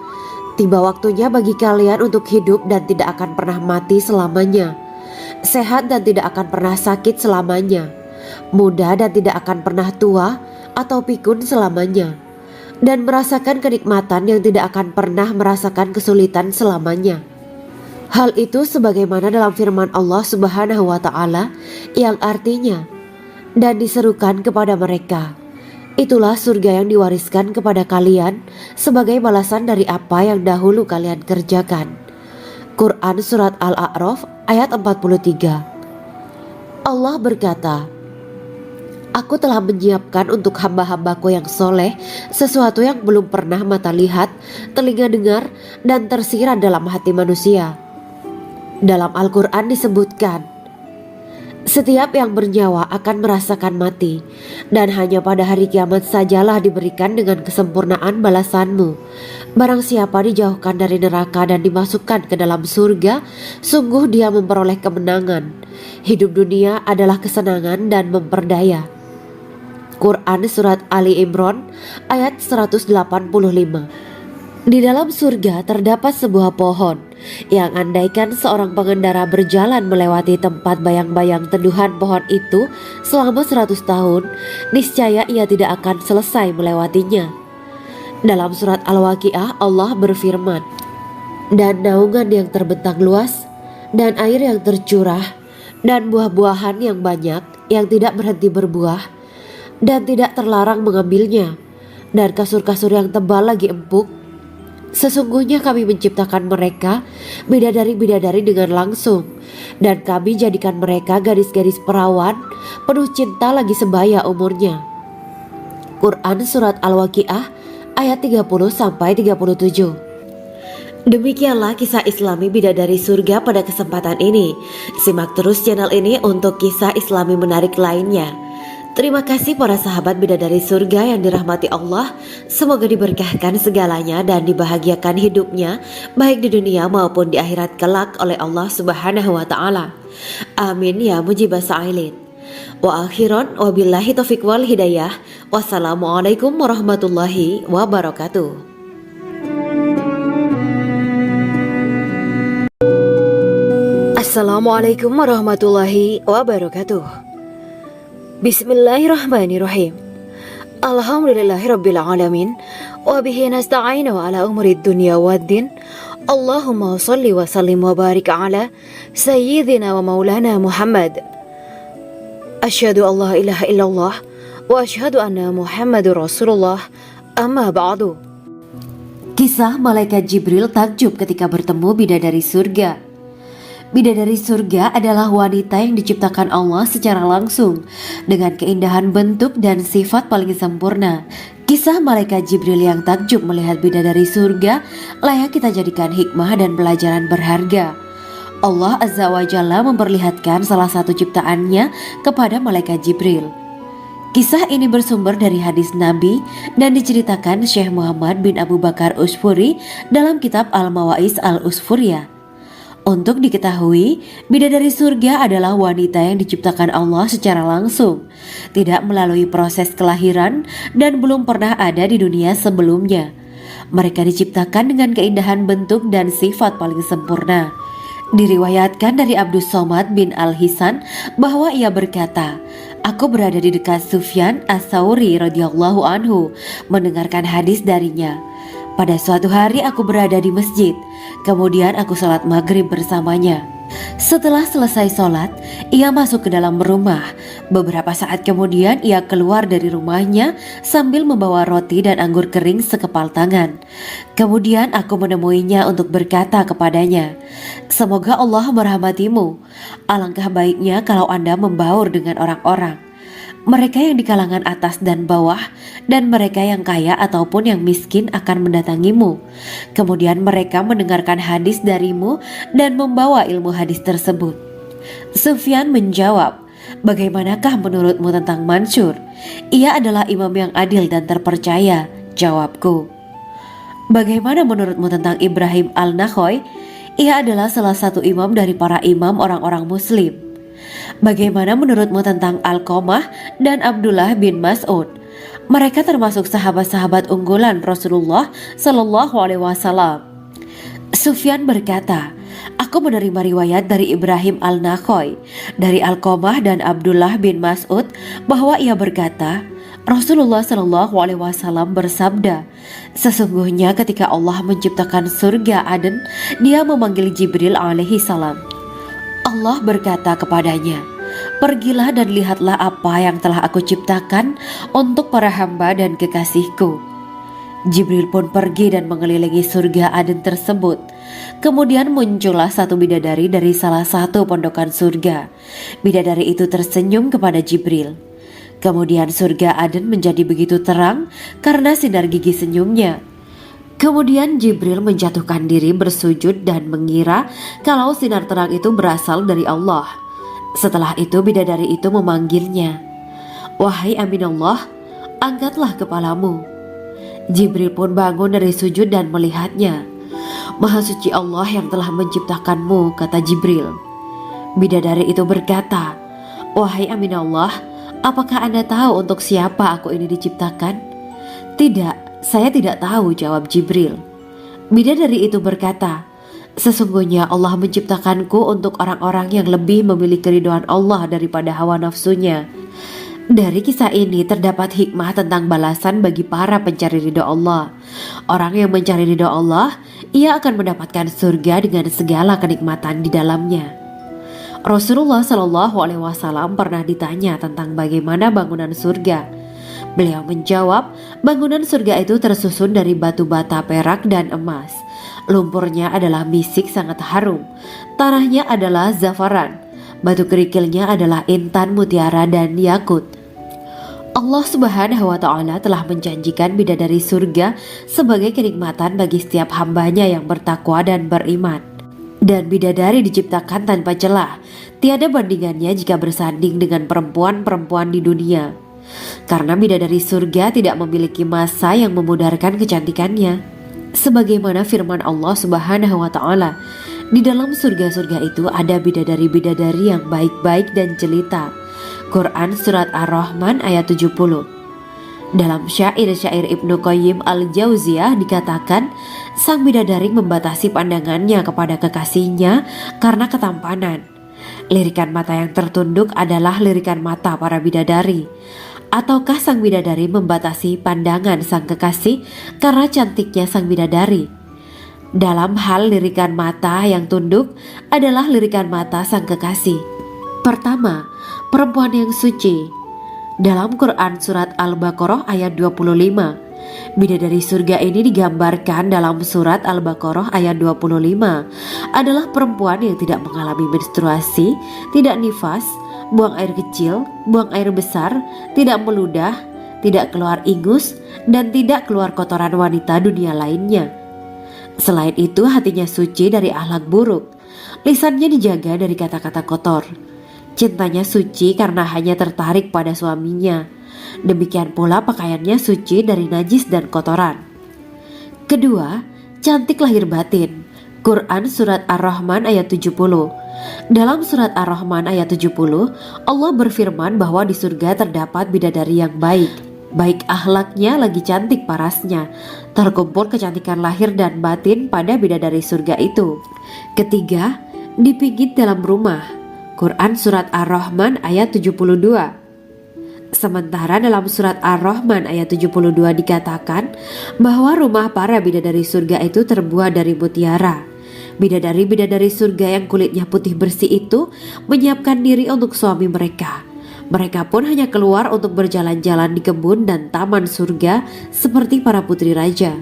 Tiba waktunya bagi kalian untuk hidup dan tidak akan pernah mati selamanya, sehat dan tidak akan pernah sakit selamanya, muda dan tidak akan pernah tua atau pikun selamanya, dan merasakan kenikmatan yang tidak akan pernah merasakan kesulitan selamanya." Hal itu sebagaimana dalam firman Allah Subhanahu wa Ta'ala yang artinya, "Dan diserukan kepada mereka, itulah surga yang diwariskan kepada kalian sebagai balasan dari apa yang dahulu kalian kerjakan." Quran Surat Al-A'raf ayat 43. Allah berkata, "Aku telah menyiapkan untuk hamba-hambaku yang soleh sesuatu yang belum pernah mata lihat, telinga dengar, dan tersirat dalam hati manusia." Dalam Al-Quran disebutkan, "Setiap yang bernyawa akan merasakan mati, dan hanya pada hari kiamat sajalah diberikan dengan kesempurnaan balasanmu. Barang siapa dijauhkan dari neraka dan dimasukkan ke dalam surga, sungguh dia memperoleh kemenangan. Hidup dunia adalah kesenangan dan memperdaya." Quran Surat Ali Imran ayat 185. Di dalam surga terdapat sebuah pohon. yang andaikan seorang pengendara berjalan melewati tempat bayang-bayang teduhan pohon itu selama 100 tahun, niscaya ia tidak akan selesai melewatinya. Dalam surat Al-Waqiah Allah berfirman, "Dan naungan yang terbentang luas, dan air yang tercurah, dan buah-buahan yang banyak yang tidak berhenti berbuah, dan tidak terlarang mengambilnya, dan kasur-kasur yang tebal lagi empuk. Sesungguhnya kami menciptakan mereka bidadari-bidadari dengan langsung, dan kami jadikan mereka gadis-gadis perawan penuh cinta lagi sebaya umurnya." Quran Surat Al-Waqiah ayat 30-37. Demikianlah kisah Islami bidadari surga pada kesempatan ini. Simak terus channel ini untuk kisah Islami menarik lainnya. Terima kasih para sahabat bidadari surga yang dirahmati Allah. Semoga diberkahkan segalanya dan dibahagiakan hidupnya baik di dunia maupun di akhirat kelak oleh Allah Subhanahu wa taala. Amin ya mujibah sa'ilin. Wa akhiran wabillahi taufiq wal hidayah. Wassalamualaikum warahmatullahi wabarakatuh. Assalamualaikum warahmatullahi wabarakatuh. Bismillahirrahmanirrahim. Alhamdulillahirabbil alamin wa bihi nasta'inu ala umuri dunya waddin. Allahumma shalli wa sallim wa barik ala sayyidina wa maulana Muhammad. Asyhadu an la ilaha illallah wa asyhadu anna Muhammadur Rasulullah. Amma ba'du. Kisah malaikat Jibril takjub ketika bertemu bidadari surga. Bidadari surga adalah wanita yang diciptakan Allah secara langsung dengan keindahan bentuk dan sifat paling sempurna. Kisah malaikat Jibril yang takjub melihat bidadari surga layak kita jadikan hikmah dan pelajaran berharga. Allah Azza wa Jalla memperlihatkan salah satu ciptaannya kepada malaikat Jibril. Kisah ini bersumber dari hadis Nabi dan diceritakan Syekh Muhammad bin Abu Bakar Usfuri dalam kitab Al-Mawaiz Al-Usfuriyah. Untuk diketahui, bidadari surga adalah wanita yang diciptakan Allah secara langsung, tidak melalui proses kelahiran dan belum pernah ada di dunia sebelumnya. Mereka diciptakan dengan keindahan bentuk dan sifat paling sempurna. Diriwayatkan dari Abdus Somad bin Al-Hisan bahwa ia berkata, "Aku berada di dekat Sufyan As-Sauri radhiyallahu anhu mendengarkan hadis darinya. Pada suatu hari aku berada di masjid, kemudian aku sholat maghrib bersamanya. Setelah selesai sholat, ia masuk ke dalam rumah. Beberapa saat kemudian ia keluar dari rumahnya sambil membawa roti dan anggur kering sekepal tangan. Kemudian aku menemuinya untuk berkata kepadanya, 'Semoga Allah merahmatimu. Alangkah baiknya kalau Anda membaur dengan orang-orang. Mereka yang di kalangan atas dan bawah, dan mereka yang kaya ataupun yang miskin akan mendatangimu. Kemudian mereka mendengarkan hadis darimu dan membawa ilmu hadis tersebut.' Sufyan menjawab, 'Bagaimanakah menurutmu tentang Mansur? Ia adalah imam yang adil dan terpercaya.' Jawabku. 'Bagaimana menurutmu tentang Ibrahim Al-Nakhoy? Ia adalah salah satu imam dari para imam orang-orang muslim.' 'Bagaimana menurutmu tentang Alqamah dan Abdullah bin Mas'ud? Mereka termasuk sahabat-sahabat unggulan Rasulullah Sallallahu Alaihi Wasallam.' Sufyan berkata, 'Aku menerima riwayat dari Ibrahim Al-Nakhoy, dari Alqamah dan Abdullah bin Mas'ud bahwa ia berkata, Rasulullah Sallallahu Alaihi Wasallam bersabda, sesungguhnya ketika Allah menciptakan surga Aden, Dia memanggil Jibril alaihi salam. Allah berkata kepadanya, pergilah dan lihatlah apa yang telah aku ciptakan untuk para hamba dan kekasihku. Jibril pun pergi dan mengelilingi surga Aden tersebut. Kemudian muncullah satu bidadari dari salah satu pondokan surga. Bidadari itu tersenyum kepada Jibril. Kemudian surga Aden menjadi begitu terang karena sinar gigi senyumnya. Kemudian Jibril menjatuhkan diri bersujud dan mengira kalau sinar terang itu berasal dari Allah. Setelah itu bidadari itu memanggilnya, wahai Aminullah, angkatlah kepalamu. Jibril pun bangun dari sujud dan melihatnya. Maha suci Allah yang telah menciptakanmu, kata Jibril. Bidadari itu berkata, wahai Aminullah, apakah Anda tahu untuk siapa aku ini diciptakan? Tidak, saya tidak tahu, jawab Jibril. Bidadari itu berkata, Sesungguhnya Allah menciptakanku untuk orang-orang yang lebih memilih keridhaan Allah daripada hawa nafsunya. Dari kisah ini terdapat hikmah tentang balasan bagi para pencari ridho Allah. Orang yang mencari ridho Allah, ia akan mendapatkan surga dengan segala kenikmatan di dalamnya. Rasulullah Shallallahu Alaihi Wasallam pernah ditanya tentang bagaimana bangunan surga. Beliau menjawab, bangunan surga itu tersusun dari batu bata, perak, dan emas. Lumpurnya adalah misik sangat harum, tanahnya adalah zafaran, batu kerikilnya adalah intan, mutiara, dan yakut. Allah Subhanahu wa Ta'ala telah menjanjikan bidadari surga sebagai kenikmatan bagi setiap hambanya yang bertakwa dan beriman. Dan bidadari diciptakan tanpa celah, tiada bandingannya jika bersanding dengan perempuan-perempuan di dunia. Karena bidadari surga tidak memiliki masa yang memudarkan kecantikannya. Sebagaimana firman Allah Subhanahu wa Ta'ala, di dalam surga-surga itu ada bidadari-bidadari yang baik-baik dan jelita. Quran Surat Ar-Rahman ayat 70. Dalam syair-syair Ibnu Qayyim Al-Jauziyah dikatakan, sang bidadari membatasi pandangannya kepada kekasihnya karena ketampanan. Lirikan mata yang tertunduk adalah lirikan mata para bidadari. Ataukah sang bidadari membatasi pandangan sang kekasih karena cantiknya sang bidadari? Dalam hal lirikan mata yang tunduk adalah lirikan mata sang kekasih. Pertama, perempuan yang suci. Dalam Quran Surat Al-Baqarah ayat 25, bidadari surga ini digambarkan dalam Surat Al-Baqarah ayat 25 adalah perempuan yang tidak mengalami menstruasi, tidak nifas, buang air kecil, buang air besar, tidak meludah, tidak keluar ingus, dan tidak keluar kotoran wanita dunia lainnya. Selain itu, hatinya suci dari akhlak buruk, lisannya dijaga dari kata-kata kotor. Cintanya suci karena hanya tertarik pada suaminya. Demikian pula pakaiannya suci dari najis dan kotoran. Kedua, cantik lahir batin. Quran Surat Ar-Rahman ayat 70. Dalam Surat Ar-Rahman ayat 70, Allah berfirman bahwa di surga terdapat bidadari yang baik. Baik akhlaknya lagi cantik parasnya. Terkumpul kecantikan lahir dan batin pada bidadari surga itu. Ketiga, dipijit dalam rumah. Quran Surat Ar-Rahman ayat 72. Sementara dalam Surat Ar-Rahman ayat 72 dikatakan bahwa rumah para bidadari surga itu terbuat dari mutiara. Bidadari-bidadari surga yang kulitnya putih bersih itu menyiapkan diri untuk suami mereka. Mereka pun hanya keluar untuk berjalan-jalan di kebun dan taman surga seperti para putri raja.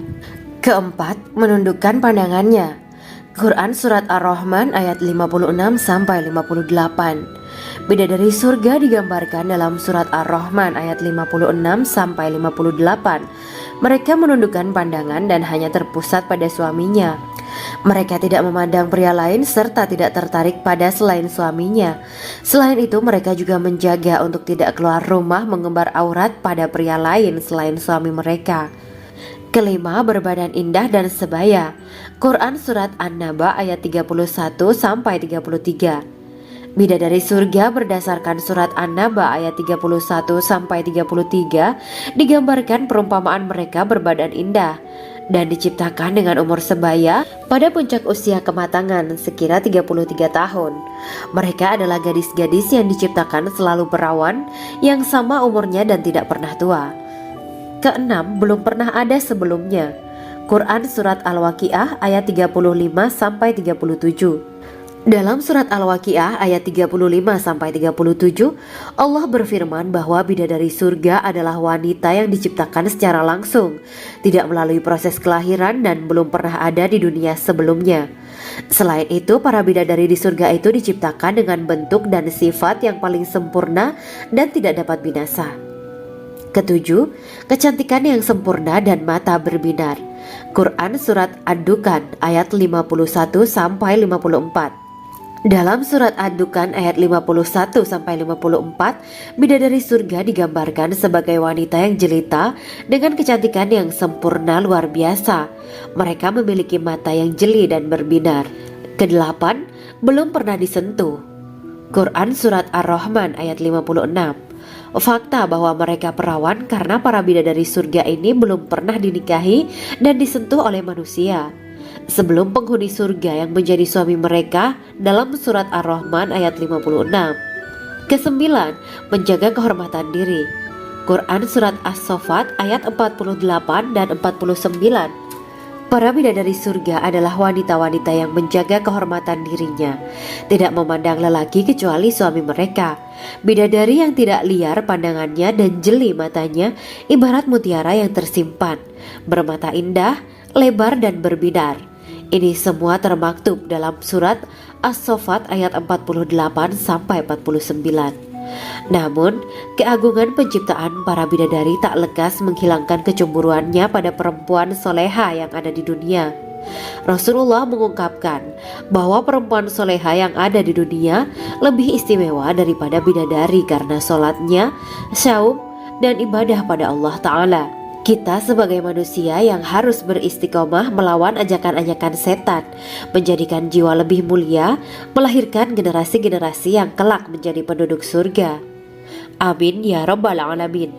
Keempat, menundukkan pandangannya. Quran Surat Ar-Rahman ayat 56-58. Bidadari surga digambarkan dalam Surat Ar-Rahman ayat 56-58. Mereka menundukkan pandangan dan hanya terpusat pada suaminya. Mereka tidak memandang pria lain serta tidak tertarik pada selain suaminya. Selain itu, mereka juga menjaga untuk tidak keluar rumah mengembar aurat pada pria lain selain suami mereka. Kelima, berbadan indah dan sebaya. Quran Surat An-Naba ayat 31-33. Bidadari surga berdasarkan Surat An-Naba ayat 31-33 digambarkan perumpamaan mereka berbadan indah dan diciptakan dengan umur sebaya pada puncak usia kematangan sekira 33 tahun. Mereka adalah gadis-gadis yang diciptakan selalu perawan, yang sama umurnya dan tidak pernah tua. Keenam, belum pernah ada sebelumnya. Quran Surat Al-Waqiah ayat 35-37. Dalam Surat Al-Waqiah ayat 35-37, Allah berfirman bahwa bidadari surga adalah wanita yang diciptakan secara langsung, tidak melalui proses kelahiran dan belum pernah ada di dunia sebelumnya. Selain itu, para bidadari di surga itu diciptakan dengan bentuk dan sifat yang paling sempurna dan tidak dapat binasa. Ketujuh, kecantikan yang sempurna dan mata berbinar. Quran Surat Ad-Dukan ayat 51-54. Dalam Surat Ad-Dukan ayat 51-54, bidadari surga digambarkan sebagai wanita yang jelita dengan kecantikan yang sempurna luar biasa. Mereka memiliki mata yang jeli dan berbinar. Kedelapan, belum pernah disentuh. Quran Surat Ar-Rahman ayat 56. Fakta bahwa mereka perawan karena para bidadari surga ini belum pernah dinikahi dan disentuh oleh manusia. sebelum penghuni surga yang menjadi suami mereka dalam surat Ar-Rahman ayat 56. Kesembilan, menjaga kehormatan diri. Quran surat As-Saffat ayat 48 dan 49. Para bidadari surga adalah wanita-wanita yang menjaga kehormatan dirinya, tidak memandang lelaki kecuali suami mereka. Bidadari yang tidak liar pandangannya dan jeli matanya ibarat mutiara yang tersimpan, bermata indah, lebar dan berbinar. Ini semua termaktub dalam surat As-Saffat ayat 48 sampai 49. Namun, keagungan penciptaan para bidadari tak lekas menghilangkan kecemburuannya pada perempuan soleha yang ada di dunia. Rasulullah mengungkapkan bahwa perempuan soleha yang ada di dunia lebih istimewa daripada bidadari karena sholatnya, syaum, dan ibadah pada Allah Ta'ala. Kita sebagai manusia yang harus beristiqomah melawan ajakan-ajakan setan, menjadikan jiwa lebih mulia, melahirkan generasi-generasi yang kelak menjadi penduduk surga. Amin ya rabbal alamin.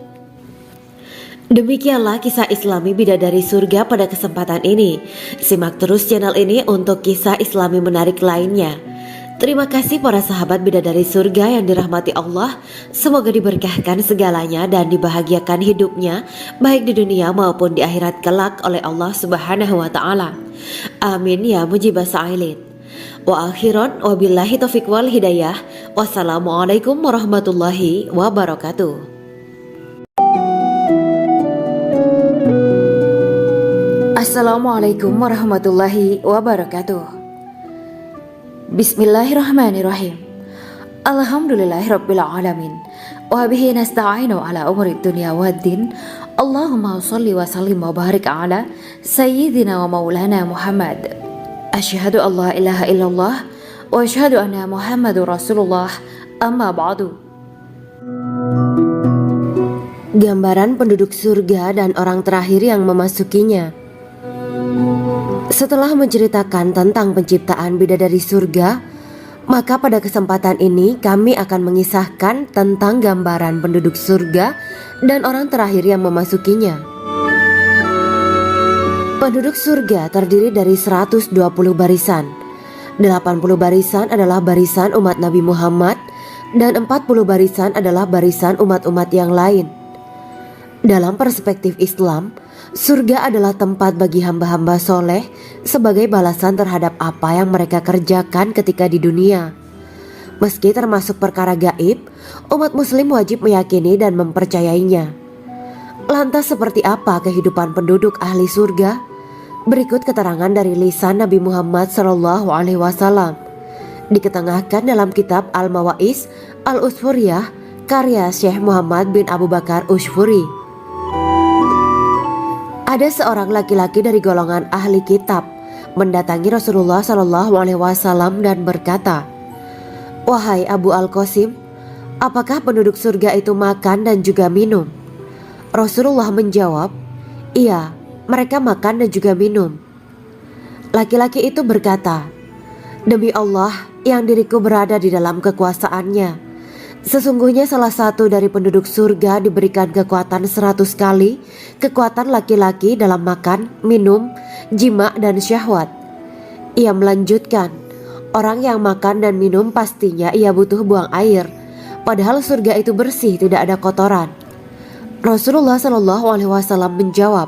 Demikianlah kisah Islami bidadari surga pada kesempatan ini. Simak terus channel ini untuk kisah Islami menarik lainnya. Terima kasih para sahabat bidadari surga yang dirahmati Allah. Semoga diberkahkan segalanya dan dibahagiakan hidupnya, baik di dunia maupun di akhirat kelak oleh Allah Subhanahu wa Ta'ala. Amin ya mujibah sa'ilin. Wa akhiran wabillahi taufiq wal hidayah. Wassalamualaikum warahmatullahi wabarakatuh. Assalamualaikum warahmatullahi wabarakatuh. Bismillahirrahmanirrahim. Alhamdulillahirabbil alamin. Wa bihi nasta'inu ala umuri dunya waddin. Allahumma shalli wa sallim wa barik ala sayyidina wa maulana Muhammad. Asyhadu an la ilaha illallah wa asyhadu anna Muhammadur Rasulullah. Amma ba'du. Gambaran penduduk surga dan orang terakhir yang memasukinya. Setelah menceritakan tentang penciptaan bidadari surga, maka pada kesempatan ini kami akan mengisahkan tentang gambaran penduduk surga dan orang terakhir yang memasukinya. Penduduk surga terdiri dari 120 barisan. 80 barisan adalah barisan umat Nabi Muhammad dan 40 barisan adalah barisan umat-umat yang lain. Dalam perspektif Islam, surga adalah tempat bagi hamba-hamba soleh sebagai balasan terhadap apa yang mereka kerjakan ketika di dunia. Meski termasuk perkara gaib, umat muslim wajib meyakini dan mempercayainya. Lantas seperti apa kehidupan penduduk ahli surga? Berikut keterangan dari lisan Nabi Muhammad SAW, diketengahkan dalam kitab Al-Mawaiz Al-Usfuriyah karya Syekh Muhammad bin Abu Bakar Usfuri. Ada seorang laki-laki dari golongan ahli kitab mendatangi Rasulullah SAW dan berkata, "Wahai Abu Al-Qasim, apakah penduduk surga itu makan dan juga minum?" Rasulullah menjawab, "Iya, mereka makan dan juga minum." Laki-laki itu berkata, "Demi Allah yang diriku berada di dalam kekuasaannya, sesungguhnya salah satu dari penduduk surga diberikan kekuatan 100 kali kekuatan laki-laki dalam makan, minum, jima, dan syahwat." Ia melanjutkan, "Orang yang makan dan minum pastinya ia butuh buang air, padahal surga itu bersih, tidak ada kotoran." Rasulullah SAW menjawab,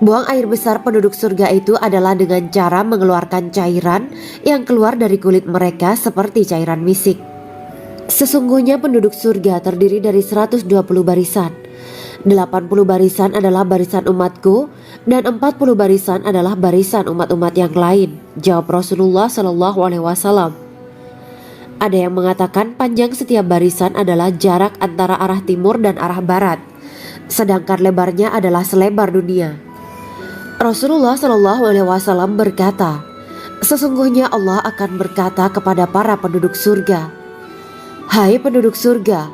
"Buang air besar penduduk surga itu adalah dengan cara mengeluarkan cairan yang keluar dari kulit mereka seperti cairan misik." Sesungguhnya penduduk surga terdiri dari 120 barisan. 80 barisan adalah barisan umatku dan 40 barisan adalah barisan umat-umat yang lain, jawab Rasulullah SAW. Ada yang mengatakan panjang setiap barisan adalah jarak antara arah timur dan arah barat, sedangkan lebarnya adalah selebar dunia. Rasulullah SAW berkata, "Sesungguhnya Allah akan berkata kepada para penduduk surga, 'Hai penduduk surga,'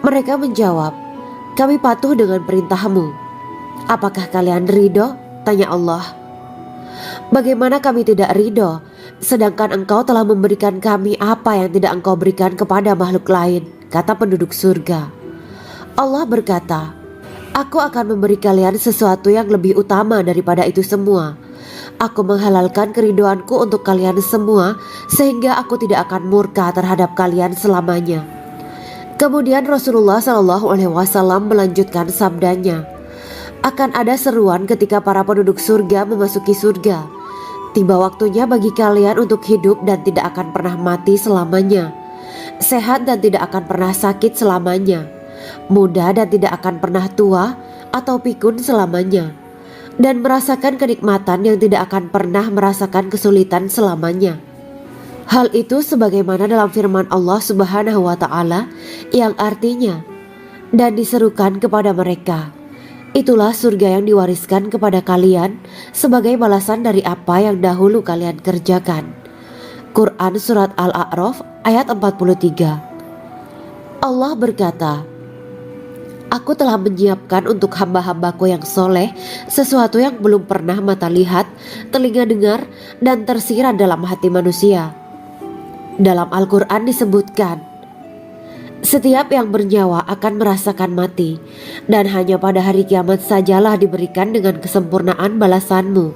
mereka menjawab, 'Kami patuh dengan perintahmu.' 'Apakah kalian ridho?' tanya Allah. 'Bagaimana kami tidak ridho, sedangkan engkau telah memberikan kami apa yang tidak engkau berikan kepada makhluk lain,' kata penduduk surga. Allah berkata, 'Aku akan memberi kalian sesuatu yang lebih utama daripada itu semua. Aku menghalalkan keriduanku untuk kalian semua, sehingga aku tidak akan murka terhadap kalian selamanya. Kemudian Rasulullah SAW melanjutkan sabdanya, akan ada seruan ketika para penduduk surga memasuki surga. Tiba waktunya bagi kalian untuk hidup dan tidak akan pernah mati selamanya, sehat dan tidak akan pernah sakit selamanya, muda dan tidak akan pernah tua atau pikun selamanya, dan merasakan kenikmatan yang tidak akan pernah merasakan kesulitan selamanya. Hal itu sebagaimana dalam firman Allah Subhanahu wa Ta'ala yang artinya, dan diserukan kepada mereka, itulah surga yang diwariskan kepada kalian sebagai balasan dari apa yang dahulu kalian kerjakan. Quran Surat Al-A'raf ayat 43. Allah berkata, Aku telah menyiapkan untuk hamba-hambaku yang soleh sesuatu yang belum pernah mata lihat, telinga dengar, dan tersirat dalam hati manusia. Dalam Al-Quran disebutkan, setiap yang bernyawa akan merasakan mati, dan hanya pada hari kiamat sajalah diberikan dengan kesempurnaan balasanmu.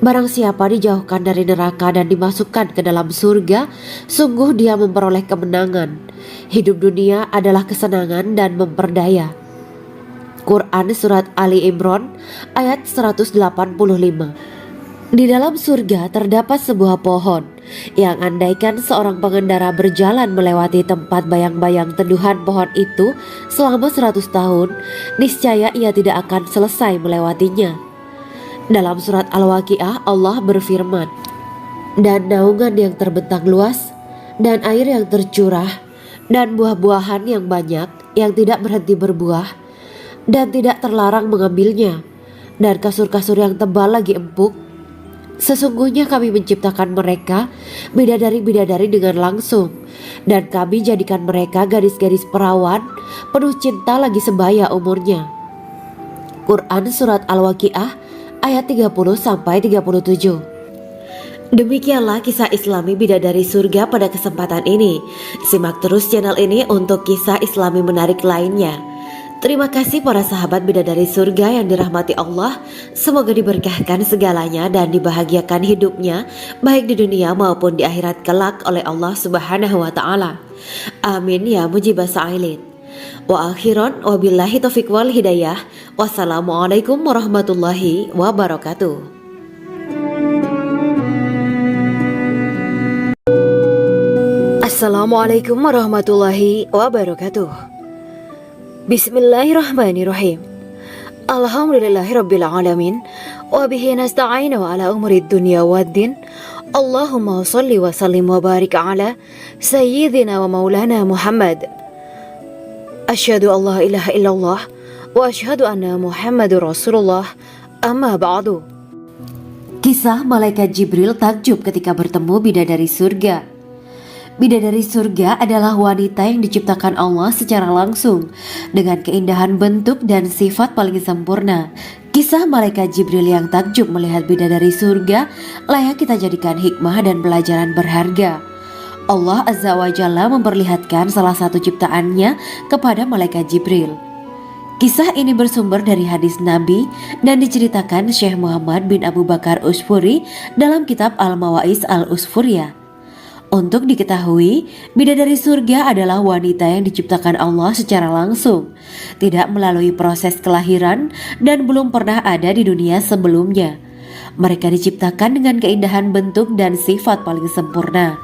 Barang siapa dijauhkan dari neraka dan dimasukkan ke dalam surga, sungguh dia memperoleh kemenangan. Hidup dunia adalah kesenangan dan memperdaya. Quran Surat Ali Imran ayat 185. Di dalam surga terdapat sebuah pohon yang andaikan seorang pengendara berjalan melewati tempat bayang-bayang teduhan pohon itu selama 100 tahun, niscaya ia tidak akan selesai melewatinya. Dalam surat Al-Waqiah Allah berfirman, dan naungan yang terbentang luas, dan air yang tercurah, dan buah-buahan yang banyak yang tidak berhenti berbuah, dan tidak terlarang mengambilnya, dan kasur-kasur yang tebal lagi empuk. Sesungguhnya kami menciptakan mereka bidadari-bidadari dengan langsung, dan kami jadikan mereka gadis-gadis perawan penuh cinta lagi sebaya umurnya. Quran Surat Al-Waqiah ayat 30-37. Demikianlah kisah Islami bidadari surga pada kesempatan ini. Simak terus channel ini untuk kisah Islami menarik lainnya. Terima kasih para sahabat bidadari surga yang dirahmati Allah. Semoga diberkahkan segalanya dan dibahagiakan hidupnya, baik di dunia maupun di akhirat kelak oleh Allah Subhanahu wa Ta'ala. Amin ya mujibah sa'ilin. Wa akhiran wabillahi taufiq wal hidayah. Wassalamualaikum warahmatullahi wabarakatuh. Assalamualaikum warahmatullahi wabarakatuh. Bismillahirrahmanirrahim. Alhamdulillahirabbil alamin wa bihi nasta'inu ala umuri dunya waddin. Allahumma shalli wa sallim wa barik ala sayyidina wa maulana Muhammad. Asyhadu an la ilaha illallah wa asyhadu anna Muhammadur Rasulullah. Amma ba'du. Kisah malaikat Jibril takjub ketika bertemu bidadari surga. Bidadari surga adalah wanita yang diciptakan Allah secara langsung dengan keindahan bentuk dan sifat paling sempurna. Kisah malaikat Jibril yang takjub melihat bidadari surga layak kita jadikan hikmah dan pelajaran berharga. Allah Azza wa Jalla memperlihatkan salah satu ciptaannya kepada malaikat Jibril. Kisah ini bersumber dari hadis Nabi dan diceritakan Syekh Muhammad bin Abu Bakar Usfuri dalam kitab Al-Mawaiz Al-Usfuriyah. Untuk diketahui, bidadari surga adalah wanita yang diciptakan Allah secara langsung, tidak melalui proses kelahiran dan belum pernah ada di dunia sebelumnya. Mereka diciptakan dengan keindahan bentuk dan sifat paling sempurna.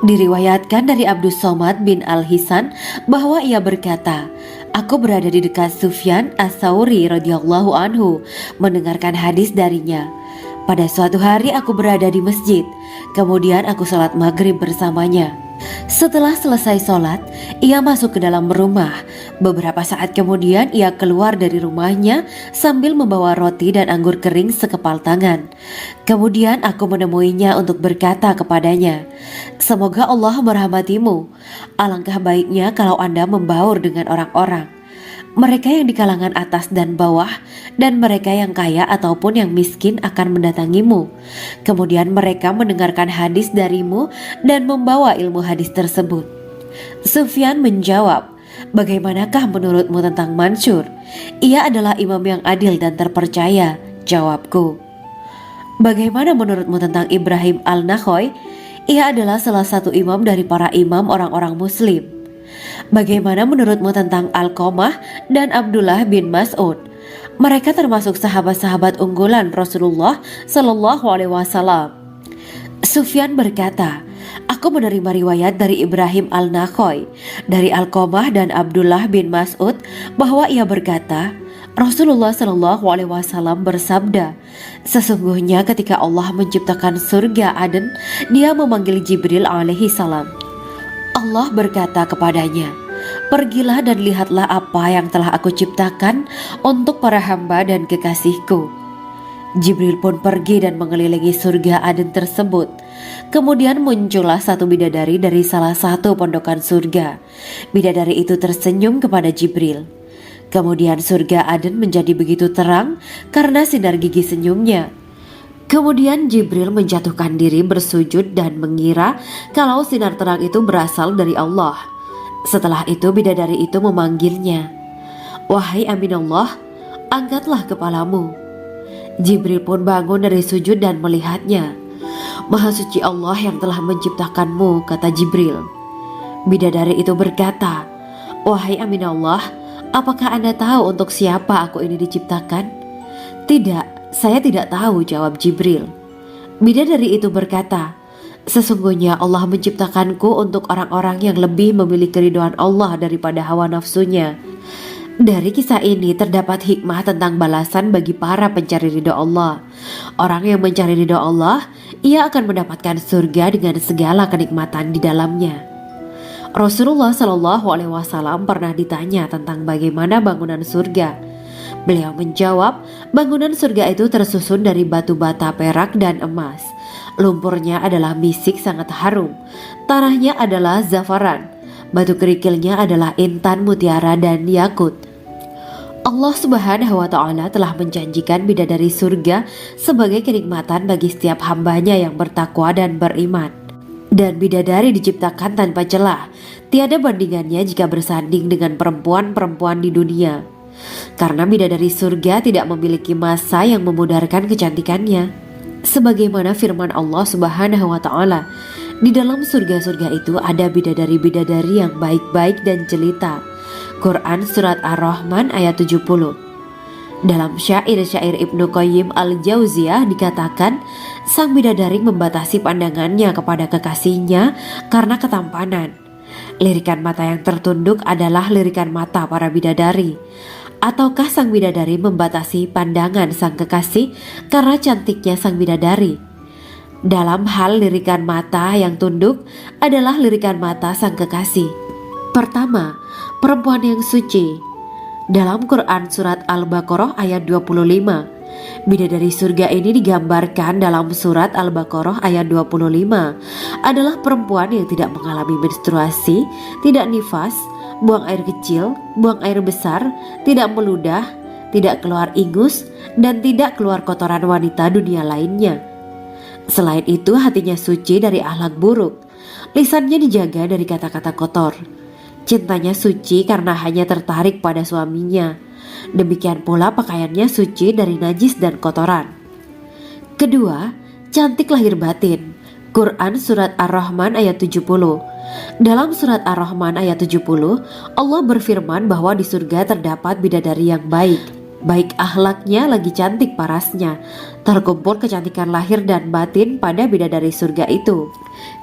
Diriwayatkan dari Abdus Somad bin Al-Hisan bahwa ia berkata, aku berada di dekat Sufyan As-Sauri radhiyallahu anhu mendengarkan hadis darinya. Pada suatu hari aku berada di masjid, kemudian aku sholat maghrib bersamanya. Setelah selesai sholat, ia masuk ke dalam rumah. Beberapa saat kemudian ia keluar dari rumahnya sambil membawa roti dan anggur kering sekepal tangan. Kemudian aku menemuinya untuk berkata kepadanya, semoga Allah merahmatimu. Alangkah baiknya kalau Anda membaur dengan orang-orang, mereka yang di kalangan atas dan bawah, dan mereka yang kaya ataupun yang miskin akan mendatangimu. Kemudian mereka mendengarkan hadis darimu dan membawa ilmu hadis tersebut. Sufyan menjawab, bagaimanakah menurutmu tentang Mansur? Ia adalah imam yang adil dan terpercaya. Jawabku, Bagaimana menurutmu tentang Ibrahim al-Nakhoy? Ia adalah salah satu imam dari para imam orang-orang muslim. Bagaimana menurutmu tentang Alqamah dan Abdullah bin Mas'ud? Mereka termasuk sahabat-sahabat unggulan Rasulullah Shallallahu Alaihi Wasallam. Sufyan berkata, aku menerima riwayat dari Ibrahim al-Nakhoy, dari Alqamah dan Abdullah bin Mas'ud bahwa ia berkata, Rasulullah Shallallahu Alaihi Wasallam bersabda, sesungguhnya ketika Allah menciptakan surga Aden, Dia memanggil Jibril alaihi salam. Allah berkata kepadanya, pergilah dan lihatlah apa yang telah aku ciptakan untuk para hamba dan kekasihku. Jibril pun pergi dan mengelilingi surga Aden tersebut. Kemudian muncullah satu bidadari dari salah satu pondokan surga. Bidadari itu tersenyum kepada Jibril. Kemudian surga Aden menjadi begitu terang karena sinar gigi senyumnya. Kemudian Jibril menjatuhkan diri bersujud dan mengira kalau sinar terang itu berasal dari Allah. Setelah itu bidadari itu memanggilnya, wahai Aminullah, angkatlah kepalamu. Jibril pun bangun dari sujud dan melihatnya. Maha suci Allah yang telah menciptakanmu, kata Jibril. Bidadari itu berkata, wahai Aminullah, apakah Anda tahu untuk siapa aku ini diciptakan? Tidak, saya tidak tahu, jawab Jibril. Bidadari itu berkata, sesungguhnya Allah menciptakanku untuk orang-orang yang lebih memilih keridhaan Allah daripada hawa nafsunya. Dari kisah ini terdapat hikmah tentang balasan bagi para pencari ridho Allah. Orang yang mencari ridho Allah, ia akan mendapatkan surga dengan segala kenikmatan di dalamnya. Rasulullah Shallallahu Alaihi Wasallam pernah ditanya tentang bagaimana bangunan surga. Beliau menjawab, bangunan surga itu tersusun dari batu bata, perak, dan emas. Lumpurnya adalah misik sangat harum, tanahnya adalah zafaran, batu kerikilnya adalah intan, mutiara, dan yakut. Allah Subhanahu wa Ta'ala telah menjanjikan bidadari surga sebagai kenikmatan bagi setiap hambanya yang bertakwa dan beriman. Dan bidadari diciptakan tanpa celah, tiada bandingannya jika bersanding dengan perempuan-perempuan di dunia. Karena bidadari surga tidak memiliki masa yang memudarkan kecantikannya. Sebagaimana firman Allah Subhanahu wa Ta'ala, di dalam surga-surga itu ada bidadari-bidadari yang baik-baik dan jelita. Quran Surat Ar-Rahman ayat 70. Dalam syair-syair Ibnu Qayyim al-Jauziyah dikatakan, sang bidadari membatasi pandangannya kepada kekasihnya karena ketampanan. Lirikan mata yang tertunduk adalah lirikan mata para bidadari. Ataukah sang bidadari membatasi pandangan sang kekasih karena cantiknya sang bidadari? Dalam hal lirikan mata yang tunduk adalah lirikan mata sang kekasih. Pertama, perempuan yang suci. Dalam Quran Surat Al-Baqarah ayat 25, bidadari surga ini digambarkan dalam Surat Al-Baqarah ayat 25 adalah perempuan yang tidak mengalami menstruasi, tidak nifas, buang air kecil, buang air besar, tidak meludah, tidak keluar ingus, dan tidak keluar kotoran wanita dunia lainnya. Selain itu, hatinya suci dari akhlak buruk, lisannya dijaga dari kata-kata kotor. Cintanya suci karena hanya tertarik pada suaminya. Demikian pula pakaiannya suci dari najis dan kotoran. Kedua, cantik lahir batin. Quran Surat Ar-Rahman ayat 70. Dalam Surat Ar-Rahman ayat 70, Allah berfirman bahwa di surga terdapat bidadari yang baik. Baik akhlaknya lagi cantik parasnya. Terkumpul kecantikan lahir dan batin pada bidadari surga itu.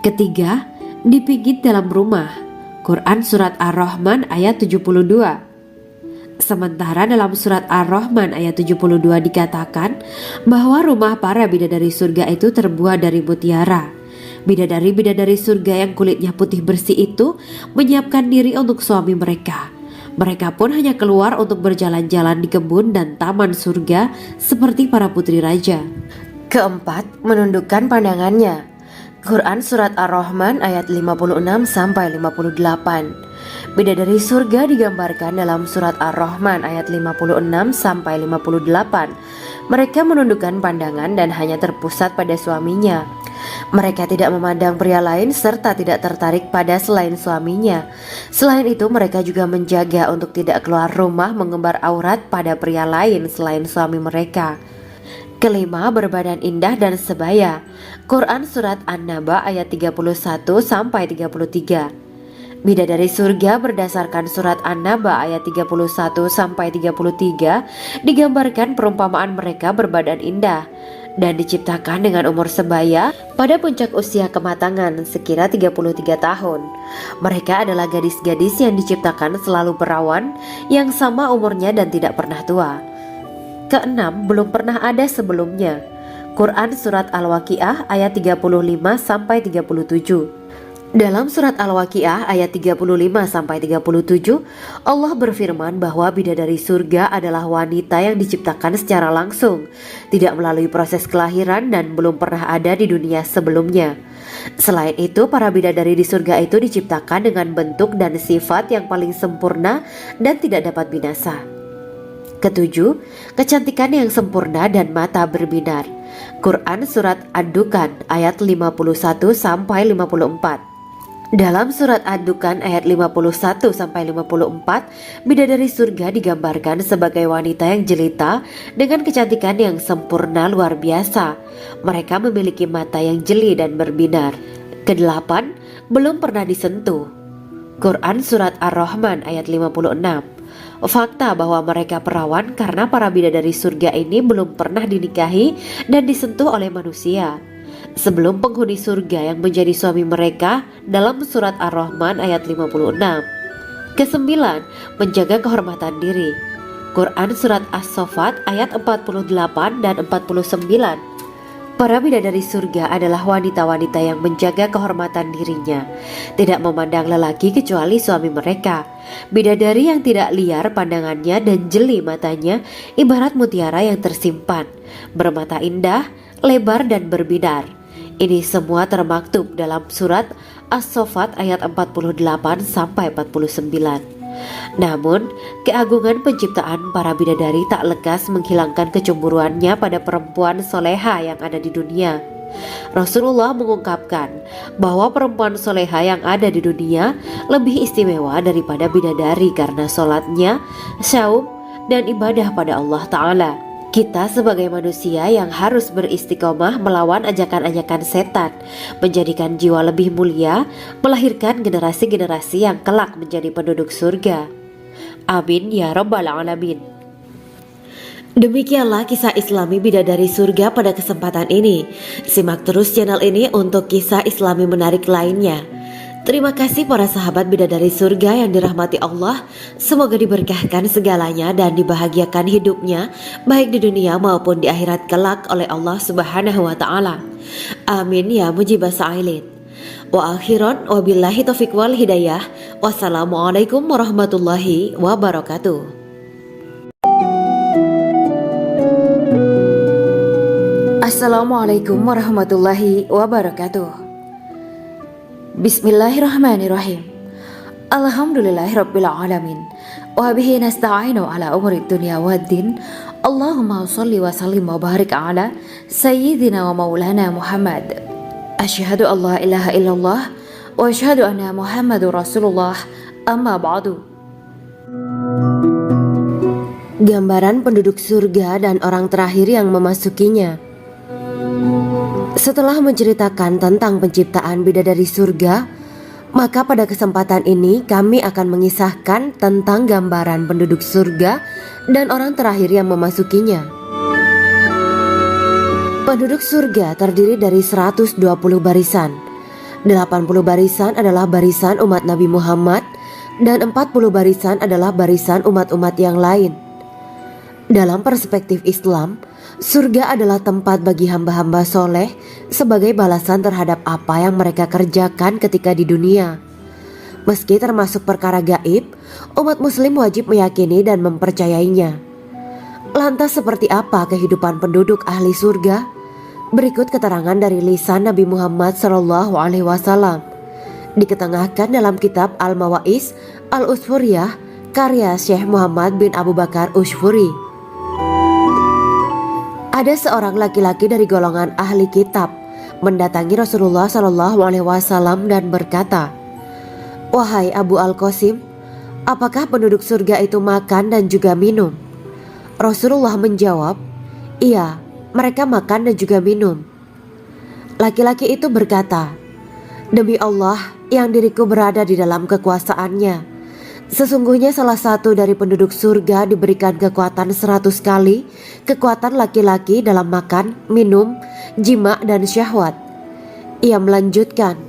Ketiga, dipijit dalam rumah. Quran Surat Ar-Rahman ayat 72. Sementara dalam Surat Ar-Rahman ayat 72 dikatakan bahwa rumah para bidadari surga itu terbuat dari mutiara. Bidadari-bidadari surga yang kulitnya putih bersih itu menyiapkan diri untuk suami mereka. Mereka pun hanya keluar untuk berjalan-jalan di kebun dan taman surga seperti para putri raja. Keempat, menundukkan pandangannya. Quran Surat Ar-Rahman ayat 56-58. Bidadari surga digambarkan dalam Surat Ar-Rahman ayat 56-58. Mereka menundukkan pandangan dan hanya terpusat pada suaminya. Mereka tidak memandang pria lain serta tidak tertarik pada selain suaminya. Selain itu, mereka juga menjaga untuk tidak keluar rumah mengembar aurat pada pria lain selain suami mereka. Kelima, berbadan indah dan sebaya. Quran Surat An-Naba ayat 31-33. Bidadari surga berdasarkan Surat An-Naba ayat 31-33 digambarkan perumpamaan mereka berbadan indah dan diciptakan dengan umur sebaya pada puncak usia kematangan sekira 33 tahun. Mereka adalah gadis-gadis yang diciptakan selalu perawan, yang sama umurnya dan tidak pernah tua. Keenam, belum pernah ada sebelumnya. Quran Surat Al-Waqiah ayat 35-37. Dalam surat Al-Waqiah ayat 35-37, Allah berfirman bahwa bidadari surga adalah wanita yang diciptakan secara langsung, tidak melalui proses kelahiran dan belum pernah ada di dunia sebelumnya. Selain itu, para bidadari di surga itu diciptakan dengan bentuk dan sifat yang paling sempurna dan tidak dapat binasa. Ketujuh, kecantikan yang sempurna dan mata berbinar. Quran Surat Ad-Dukhan ayat 51-54. Dalam surat Ad-Dukhan ayat 51-54, bidadari surga digambarkan sebagai wanita yang jelita dengan kecantikan yang sempurna luar biasa. Mereka memiliki mata yang jeli dan berbinar. Kedelapan, belum pernah disentuh. Quran Surat Ar-Rahman ayat 56. Fakta bahwa mereka perawan karena para bidadari surga ini belum pernah dinikahi dan disentuh oleh manusia sebelum penghuni surga yang menjadi suami mereka dalam surat Ar-Rahman ayat 56. Kesembilan, menjaga kehormatan diri. Quran Surat As-Saffat ayat 48 dan 49. Para bidadari surga adalah wanita-wanita yang menjaga kehormatan dirinya, tidak memandang lelaki kecuali suami mereka. Bidadari yang tidak liar pandangannya dan jeli matanya ibarat mutiara yang tersimpan, bermata indah, lebar dan berbinar. Ini semua termaktub dalam surat As-Saffat ayat 48-49. Namun, keagungan penciptaan para bidadari tak lekas menghilangkan kecemburuannya pada perempuan soleha yang ada di dunia. Rasulullah mengungkapkan bahwa perempuan soleha yang ada di dunia lebih istimewa daripada bidadari karena sholatnya, syaum, dan ibadah pada Allah Ta'ala. Kita sebagai manusia yang harus beristiqomah melawan ajakan-ajakan setan, menjadikan jiwa lebih mulia, melahirkan generasi-generasi yang kelak menjadi penduduk surga. Amin ya Rabbal Alamin. Demikianlah kisah Islami bidadari surga pada kesempatan ini. Simak terus channel ini untuk kisah Islami menarik lainnya. Terima kasih para sahabat bidadari surga yang dirahmati Allah. Semoga diberkahkan segalanya dan dibahagiakan hidupnya, baik di dunia maupun di akhirat kelak oleh Allah Subhanahu wa Ta'ala. Amin ya mujibah sa'ilin. Wa akhiran wabillahi taufiq wal hidayah. Wassalamualaikum warahmatullahi wabarakatuh. Assalamualaikum warahmatullahi wabarakatuh. Bismillahirrahmanirrahim. Alhamdulillahirabbil alamin. Wa bihi nasta'inu ala umuri dunya waddin. Allahumma shalli wa sallim wa barik ala sayyidina wa maulana Muhammad. Asyhadu an la ilaha illallah wa asyhadu anna Muhammadur Rasulullah. Amma ba'du. Gambaran penduduk surga dan orang terakhir yang memasukinya. Setelah menceritakan tentang penciptaan bidadari surga, maka pada kesempatan ini kami akan mengisahkan tentang gambaran penduduk surga dan orang terakhir yang memasukinya. Penduduk surga terdiri dari 120 barisan. 80 barisan adalah barisan umat Nabi Muhammad dan 40 barisan adalah barisan umat-umat yang lain. Dalam perspektif Islam, surga adalah tempat bagi hamba-hamba soleh sebagai balasan terhadap apa yang mereka kerjakan ketika di dunia. Meski termasuk perkara gaib, umat muslim wajib meyakini dan mempercayainya. Lantas seperti apa kehidupan penduduk ahli surga? Berikut keterangan dari lisan Nabi Muhammad SAW, diketengahkan dalam kitab Al-Mawa'is Al-Usfuriyah karya Syekh Muhammad bin Abu Bakar Usfuri. Ada seorang laki-laki dari golongan ahli kitab mendatangi Rasulullah SAW dan berkata, "Wahai Abu Al-Qasim, apakah penduduk surga itu makan dan juga minum?" Rasulullah menjawab, "Iya, mereka makan dan juga minum. Laki-laki itu berkata, "Demi Allah yang diriku berada di dalam kekuasaannya, sesungguhnya salah satu dari penduduk surga diberikan kekuatan 100 kali kekuatan laki-laki dalam makan, minum, jima dan syahwat." Ia melanjutkan,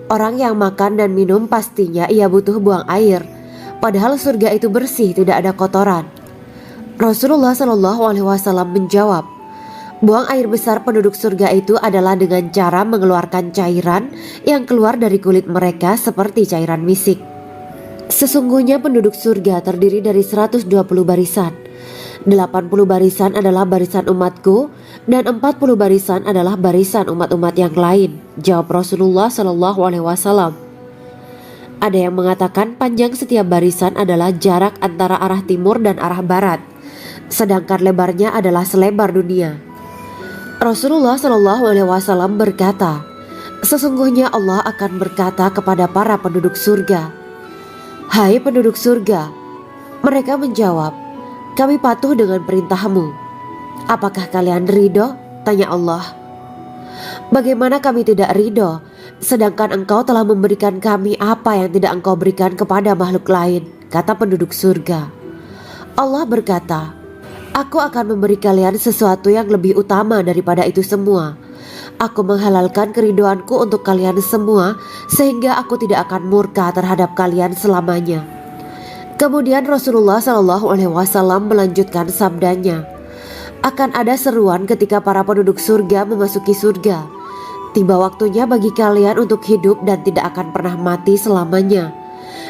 "Orang yang makan dan minum pastinya ia butuh buang air, padahal surga itu bersih, tidak ada kotoran." Rasulullah Shallallahu Alaihi Wasallam menjawab, "Buang air besar penduduk surga itu adalah dengan cara mengeluarkan cairan yang keluar dari kulit mereka seperti cairan misik. Sesungguhnya penduduk surga terdiri dari 120 barisan. 80 barisan adalah barisan umatku dan 40 barisan adalah barisan umat-umat yang lain," jawab Rasulullah Shallallahu Alaihi Wasallam. Ada yang mengatakan panjang setiap barisan adalah jarak antara arah timur dan arah barat, sedangkan lebarnya adalah selebar dunia. Rasulullah Shallallahu Alaihi Wasallam berkata, "Sesungguhnya Allah akan berkata kepada para penduduk surga, 'Hai penduduk surga,' mereka menjawab, 'Kami patuh dengan perintahmu.' 'Apakah kalian ridho?' tanya Allah. 'Bagaimana kami tidak ridho, sedangkan engkau telah memberikan kami apa yang tidak engkau berikan kepada makhluk lain,' kata penduduk surga. Allah berkata, 'Aku akan memberi kalian sesuatu yang lebih utama daripada itu semua. Aku menghalalkan keridoanku untuk kalian semua sehingga aku tidak akan murka terhadap kalian selamanya.'" Kemudian Rasulullah Shallallahu Alaihi Wasallam melanjutkan sabdanya, "Akan ada seruan ketika para penduduk surga memasuki surga. Tiba waktunya bagi kalian untuk hidup dan tidak akan pernah mati selamanya,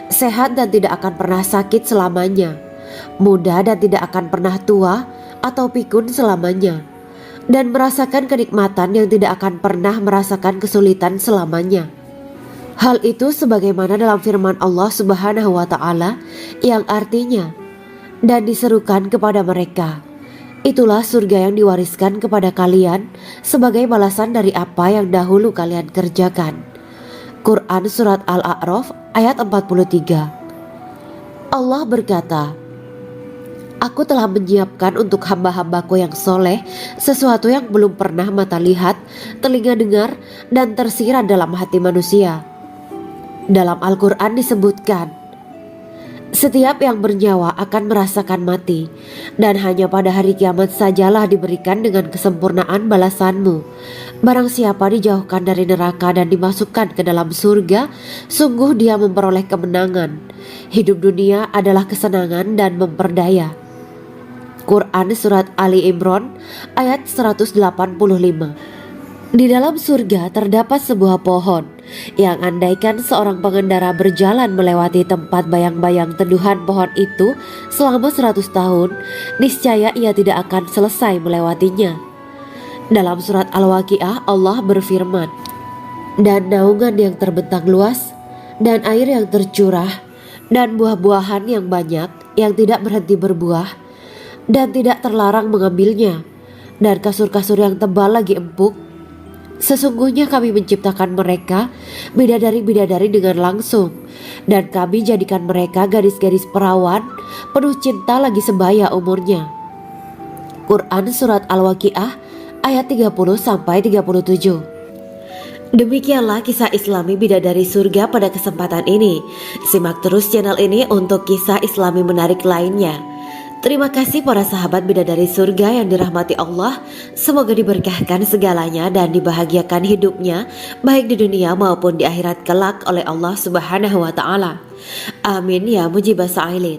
sehat dan tidak akan pernah sakit selamanya, muda dan tidak akan pernah tua atau pikun selamanya, dan merasakan kenikmatan yang tidak akan pernah merasakan kesulitan selamanya." Hal itu sebagaimana dalam firman Allah Subhanahu wa Ta'ala yang artinya, "Dan diserukan kepada mereka, itulah surga yang diwariskan kepada kalian sebagai balasan dari apa yang dahulu kalian kerjakan." Quran Surat Al-A'raf ayat 43. Allah berkata, "Aku telah menyiapkan untuk hamba-hambaku yang soleh sesuatu yang belum pernah mata lihat, telinga dengar, dan tersirat dalam hati manusia." Dalam Al-Quran disebutkan, "Setiap yang bernyawa akan merasakan mati, dan hanya pada hari kiamat sajalah diberikan dengan kesempurnaan balasanmu. Barang siapa dijauhkan dari neraka dan dimasukkan ke dalam surga, sungguh dia memperoleh kemenangan. Hidup dunia adalah kesenangan dan memperdaya." Quran Surat Ali Imran ayat 185. Di dalam surga terdapat sebuah pohon yang andaikan seorang pengendara berjalan melewati tempat bayang-bayang teduhan pohon itu selama 100 tahun, niscaya ia tidak akan selesai melewatinya. Dalam surat Al-Waqiah Allah berfirman, "Dan naungan yang terbentang luas, dan air yang tercurah, dan buah-buahan yang banyak yang tidak berhenti berbuah, dan tidak terlarang mengambilnya, dan kasur-kasur yang tebal lagi empuk. Sesungguhnya kami menciptakan mereka bidadari-bidadari dengan langsung, dan kami jadikan mereka gadis-gadis perawan penuh cinta lagi sebaya umurnya." Quran Surat Al-Waqiah ayat 30-37. Demikianlah kisah Islami bidadari surga pada kesempatan ini. Simak terus channel ini untuk kisah Islami menarik lainnya. Terima kasih para sahabat bidadari surga yang dirahmati Allah. Semoga diberkahkan segalanya dan dibahagiakan hidupnya baik di dunia maupun di akhirat kelak oleh Allah Subhanahu wa Ta'ala. Amin ya mujibah sa'ilin.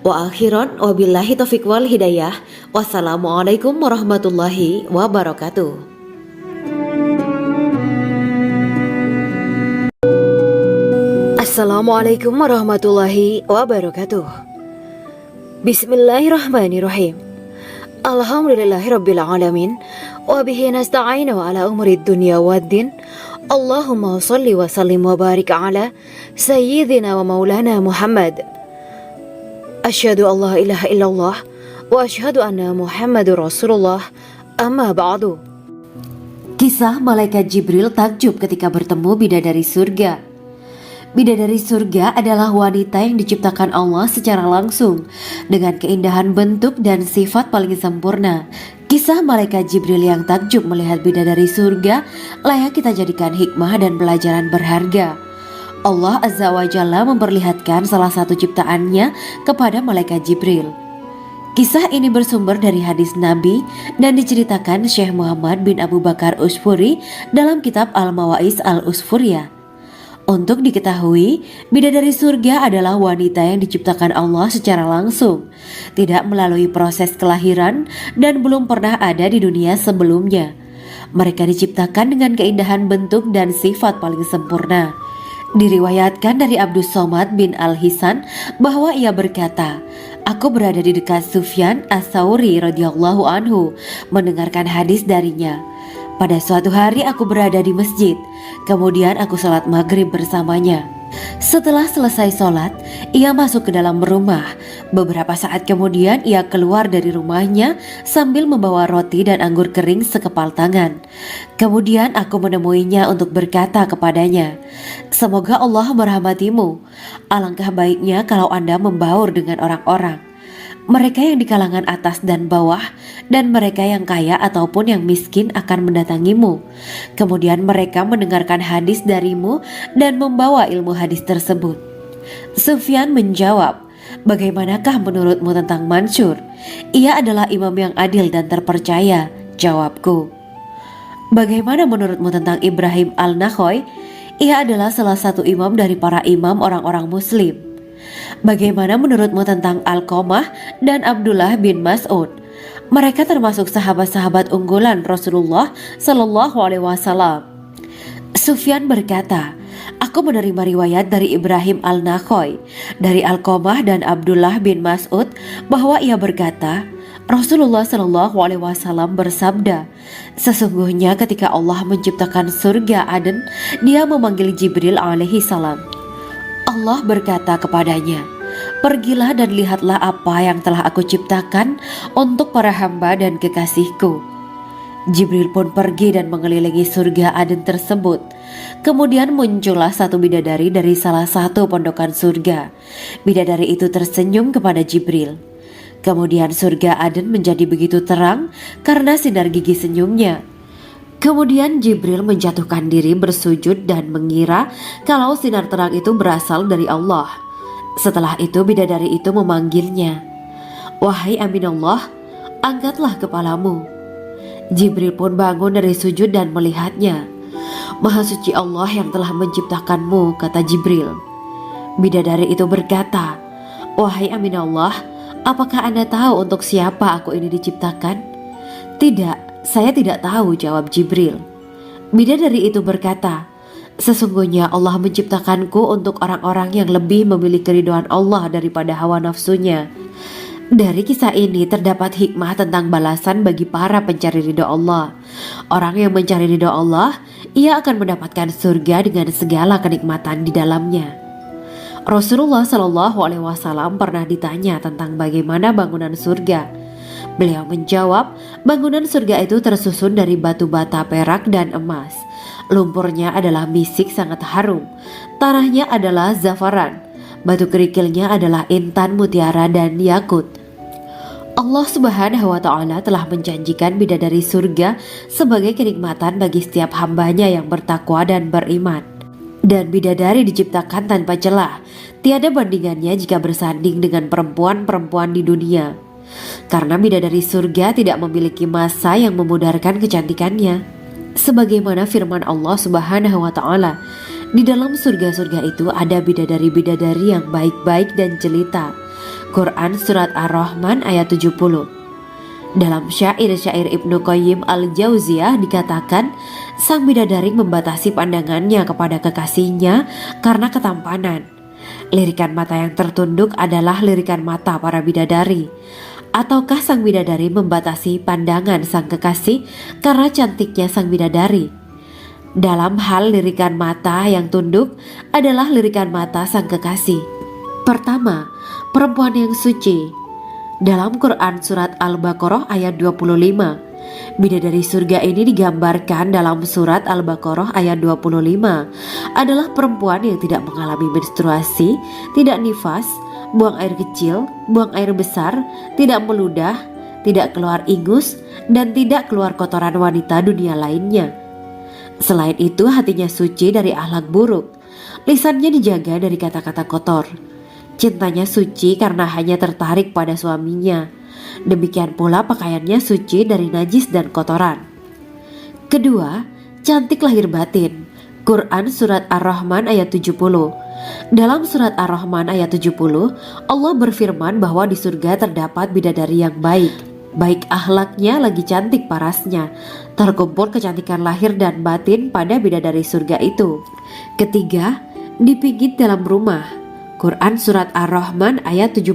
Wa akhiran wabillahi taufiq wal hidayah. Wassalamualaikum warahmatullahi wabarakatuh. Assalamualaikum warahmatullahi wabarakatuh. Bismillahirrahmanirrahim. Alhamdulillahirabbil alamin wa bihi nasta'inu ala umuri dunya waddin. Allahumma shalli wa sallim wa barik ala sayyidina wa maulana Muhammad. Asyhadu an la ilaha illallah wa asyhadu anna Muhammadur Rasulullah. Amma ba'du. Kisah malaikat Jibril takjub ketika bertemu bidadari surga. Bidadari surga adalah wanita yang diciptakan Allah secara langsung dengan keindahan bentuk dan sifat paling sempurna. Kisah malaikat Jibril yang takjub melihat bidadari surga layak kita jadikan hikmah dan pelajaran berharga. Allah Azza wa Jalla memperlihatkan salah satu ciptaannya kepada malaikat Jibril. Kisah ini bersumber dari hadis Nabi dan diceritakan Syekh Muhammad bin Abu Bakar Usfuri dalam kitab Al-Mawaiz Al-Usfuriyah. Untuk diketahui, bidadari surga adalah wanita yang diciptakan Allah secara langsung, tidak melalui proses kelahiran dan belum pernah ada di dunia sebelumnya. Mereka diciptakan dengan keindahan bentuk dan sifat paling sempurna. Diriwayatkan dari Abdus Somad bin Al-Hisan bahwa ia berkata, "Aku berada di dekat Sufyan As-Sauri radhiyallahu anhu mendengarkan hadis darinya. Pada suatu hari aku berada di masjid, kemudian aku sholat maghrib bersamanya. Setelah selesai sholat, ia masuk ke dalam rumah. Beberapa saat kemudian ia keluar dari rumahnya sambil membawa roti dan anggur kering sekepal tangan. Kemudian aku menemuinya untuk berkata kepadanya, 'Semoga Allah merahmatimu. Alangkah baiknya kalau Anda membaur dengan orang-orang. Mereka yang di kalangan atas dan bawah, dan mereka yang kaya ataupun yang miskin akan mendatangimu. Kemudian mereka mendengarkan hadis darimu dan membawa ilmu hadis tersebut.' Sufyan menjawab, 'Bagaimanakah menurutmu tentang Mansur? Ia adalah imam yang adil dan terpercaya.' Jawabku. 'Bagaimana menurutmu tentang Ibrahim Al-Nakhoy? Ia adalah salah satu imam dari para imam orang-orang muslim.' 'Bagaimana menurutmu tentang Alqamah dan Abdullah bin Mas'ud? Mereka termasuk sahabat-sahabat unggulan Rasulullah Sallallahu Alaihi Wasallam.' Sufyan berkata, 'Aku menerima riwayat dari Ibrahim Al-Nakhoy, dari Alqamah dan Abdullah bin Mas'ud bahwa ia berkata, Rasulullah Sallallahu Alaihi Wasallam bersabda, sesungguhnya ketika Allah menciptakan surga Aden, Dia memanggil Jibril alaihi salam. Allah berkata kepadanya, pergilah dan lihatlah apa yang telah aku ciptakan untuk para hamba dan kekasihku. Jibril pun pergi dan mengelilingi surga Aden tersebut. Kemudian muncullah satu bidadari dari salah satu pondokan surga. Bidadari itu tersenyum kepada Jibril. Kemudian surga Aden menjadi begitu terang karena sinar gigi senyumnya. Kemudian Jibril menjatuhkan diri bersujud dan mengira kalau sinar terang itu berasal dari Allah. Setelah itu bidadari itu memanggilnya, wahai Aminullah, angkatlah kepalamu. Jibril pun bangun dari sujud dan melihatnya. Maha suci Allah yang telah menciptakanmu, kata Jibril. Bidadari itu berkata, wahai Aminullah, apakah Anda tahu untuk siapa aku ini diciptakan? Tidak. Saya tidak tahu, jawab Jibril. Bidadari itu berkata, sesungguhnya Allah menciptakanku untuk orang-orang yang lebih memilih keridhaan Allah daripada hawa nafsunya. Dari kisah ini terdapat hikmah tentang balasan bagi para pencari ridha Allah. Orang yang mencari ridha Allah, ia akan mendapatkan surga dengan segala kenikmatan di dalamnya. Rasulullah Shallallahu Alaihi Wasallam pernah ditanya tentang bagaimana bangunan surga. Beliau menjawab, bangunan surga itu tersusun dari batu bata, perak, dan emas. Lumpurnya adalah misik sangat harum. Tanahnya adalah zafaran. Batu kerikilnya adalah intan, mutiara, dan yakut. Allah Subhanahu wa Ta'ala telah menjanjikan bidadari surga sebagai kenikmatan bagi setiap hambanya yang bertakwa dan beriman. Dan bidadari diciptakan tanpa celah. Tiada bandingannya jika bersanding dengan perempuan-perempuan di dunia. Karena bidadari surga tidak memiliki masa yang memudarkan kecantikannya. Sebagaimana firman Allah Subhanahu wa Ta'ala, di dalam surga-surga itu ada bidadari-bidadari yang baik-baik dan jelita. Quran Surat Ar-Rahman ayat 70. Dalam syair-syair Ibnu Qayyim Al-Jauziyah dikatakan, sang bidadari membatasi pandangannya kepada kekasihnya karena ketampanan. Lirikan mata yang tertunduk adalah lirikan mata para bidadari. Ataukah sang bidadari membatasi pandangan sang kekasih karena cantiknya sang bidadari? Dalam hal lirikan mata yang tunduk adalah lirikan mata sang kekasih. Pertama, perempuan yang suci. Dalam Quran Surat Al-Baqarah ayat 25, bidadari surga ini digambarkan dalam Surat Al-Baqarah ayat 25 adalah perempuan yang tidak mengalami menstruasi, tidak nifas, buang air kecil, buang air besar, tidak meludah, tidak keluar ingus, dan tidak keluar kotoran wanita dunia lainnya. Selain itu, hatinya suci dari akhlak buruk, lisannya dijaga dari kata-kata kotor. Cintanya suci karena hanya tertarik pada suaminya. Demikian pula pakaiannya suci dari najis dan kotoran. Kedua, cantik lahir batin. Quran Surat Ar-Rahman ayat 70. Dalam Surat Ar-Rahman ayat 70, Allah berfirman bahwa di surga terdapat bidadari yang baik. Baik akhlaknya lagi cantik parasnya. Terkumpul kecantikan lahir dan batin pada bidadari surga itu. Ketiga, dipijit dalam rumah. Quran Surat Ar-Rahman ayat 72.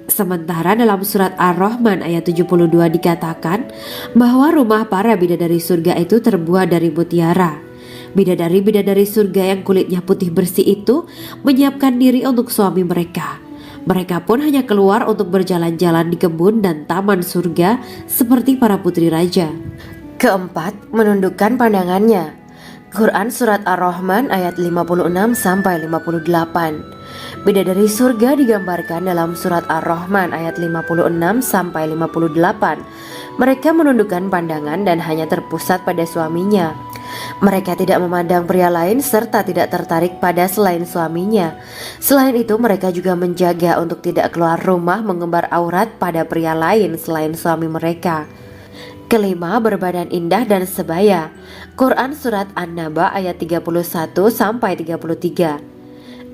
Sementara dalam Surat Ar-Rahman ayat 72 dikatakan bahwa rumah para bidadari surga itu terbuat dari mutiara. Bidadari-bidadari surga yang kulitnya putih bersih itu menyiapkan diri untuk suami mereka. Mereka pun hanya keluar untuk berjalan-jalan di kebun dan taman surga seperti para putri raja. Keempat, menundukkan pandangannya. Quran Surat Ar-Rahman ayat 56-58. Bidadari surga digambarkan dalam Surat Ar-Rahman ayat 56-58. Mereka menundukkan pandangan dan hanya terpusat pada suaminya. Mereka tidak memandang pria lain serta tidak tertarik pada selain suaminya. Selain itu, mereka juga menjaga untuk tidak keluar rumah mengembar aurat pada pria lain selain suami mereka. Kelima, berbadan indah dan sebaya. Quran Surat An-Naba ayat 31-33.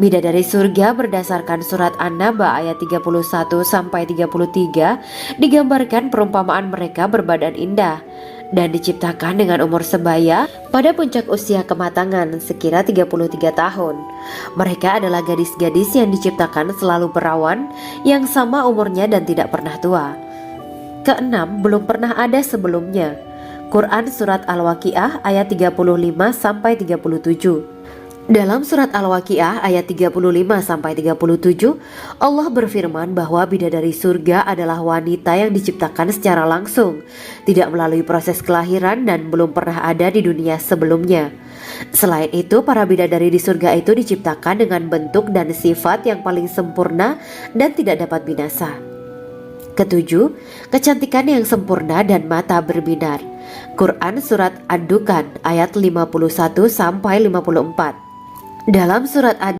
Bidadari surga berdasarkan Surat An-Naba ayat 31-33 digambarkan perumpamaan mereka berbadan indah dan diciptakan dengan umur sebaya pada puncak usia kematangan sekira 33 tahun. Mereka adalah gadis-gadis yang diciptakan selalu perawan, yang sama umurnya dan tidak pernah tua. Keenam, belum pernah ada sebelumnya. Quran Surat Al-Waqiah ayat 35-37. Dalam Surat Al-Waqiah ayat 35-37, Allah berfirman bahwa bidadari surga adalah wanita yang diciptakan secara langsung, tidak melalui proses kelahiran dan belum pernah ada di dunia sebelumnya. Selain itu, para bidadari di surga itu diciptakan dengan bentuk dan sifat yang paling sempurna dan tidak dapat binasa. Ketujuh, kecantikan yang sempurna dan mata berbinar. Quran Surat Ad-Dukhan ayat 51-54. Dalam Surat Ad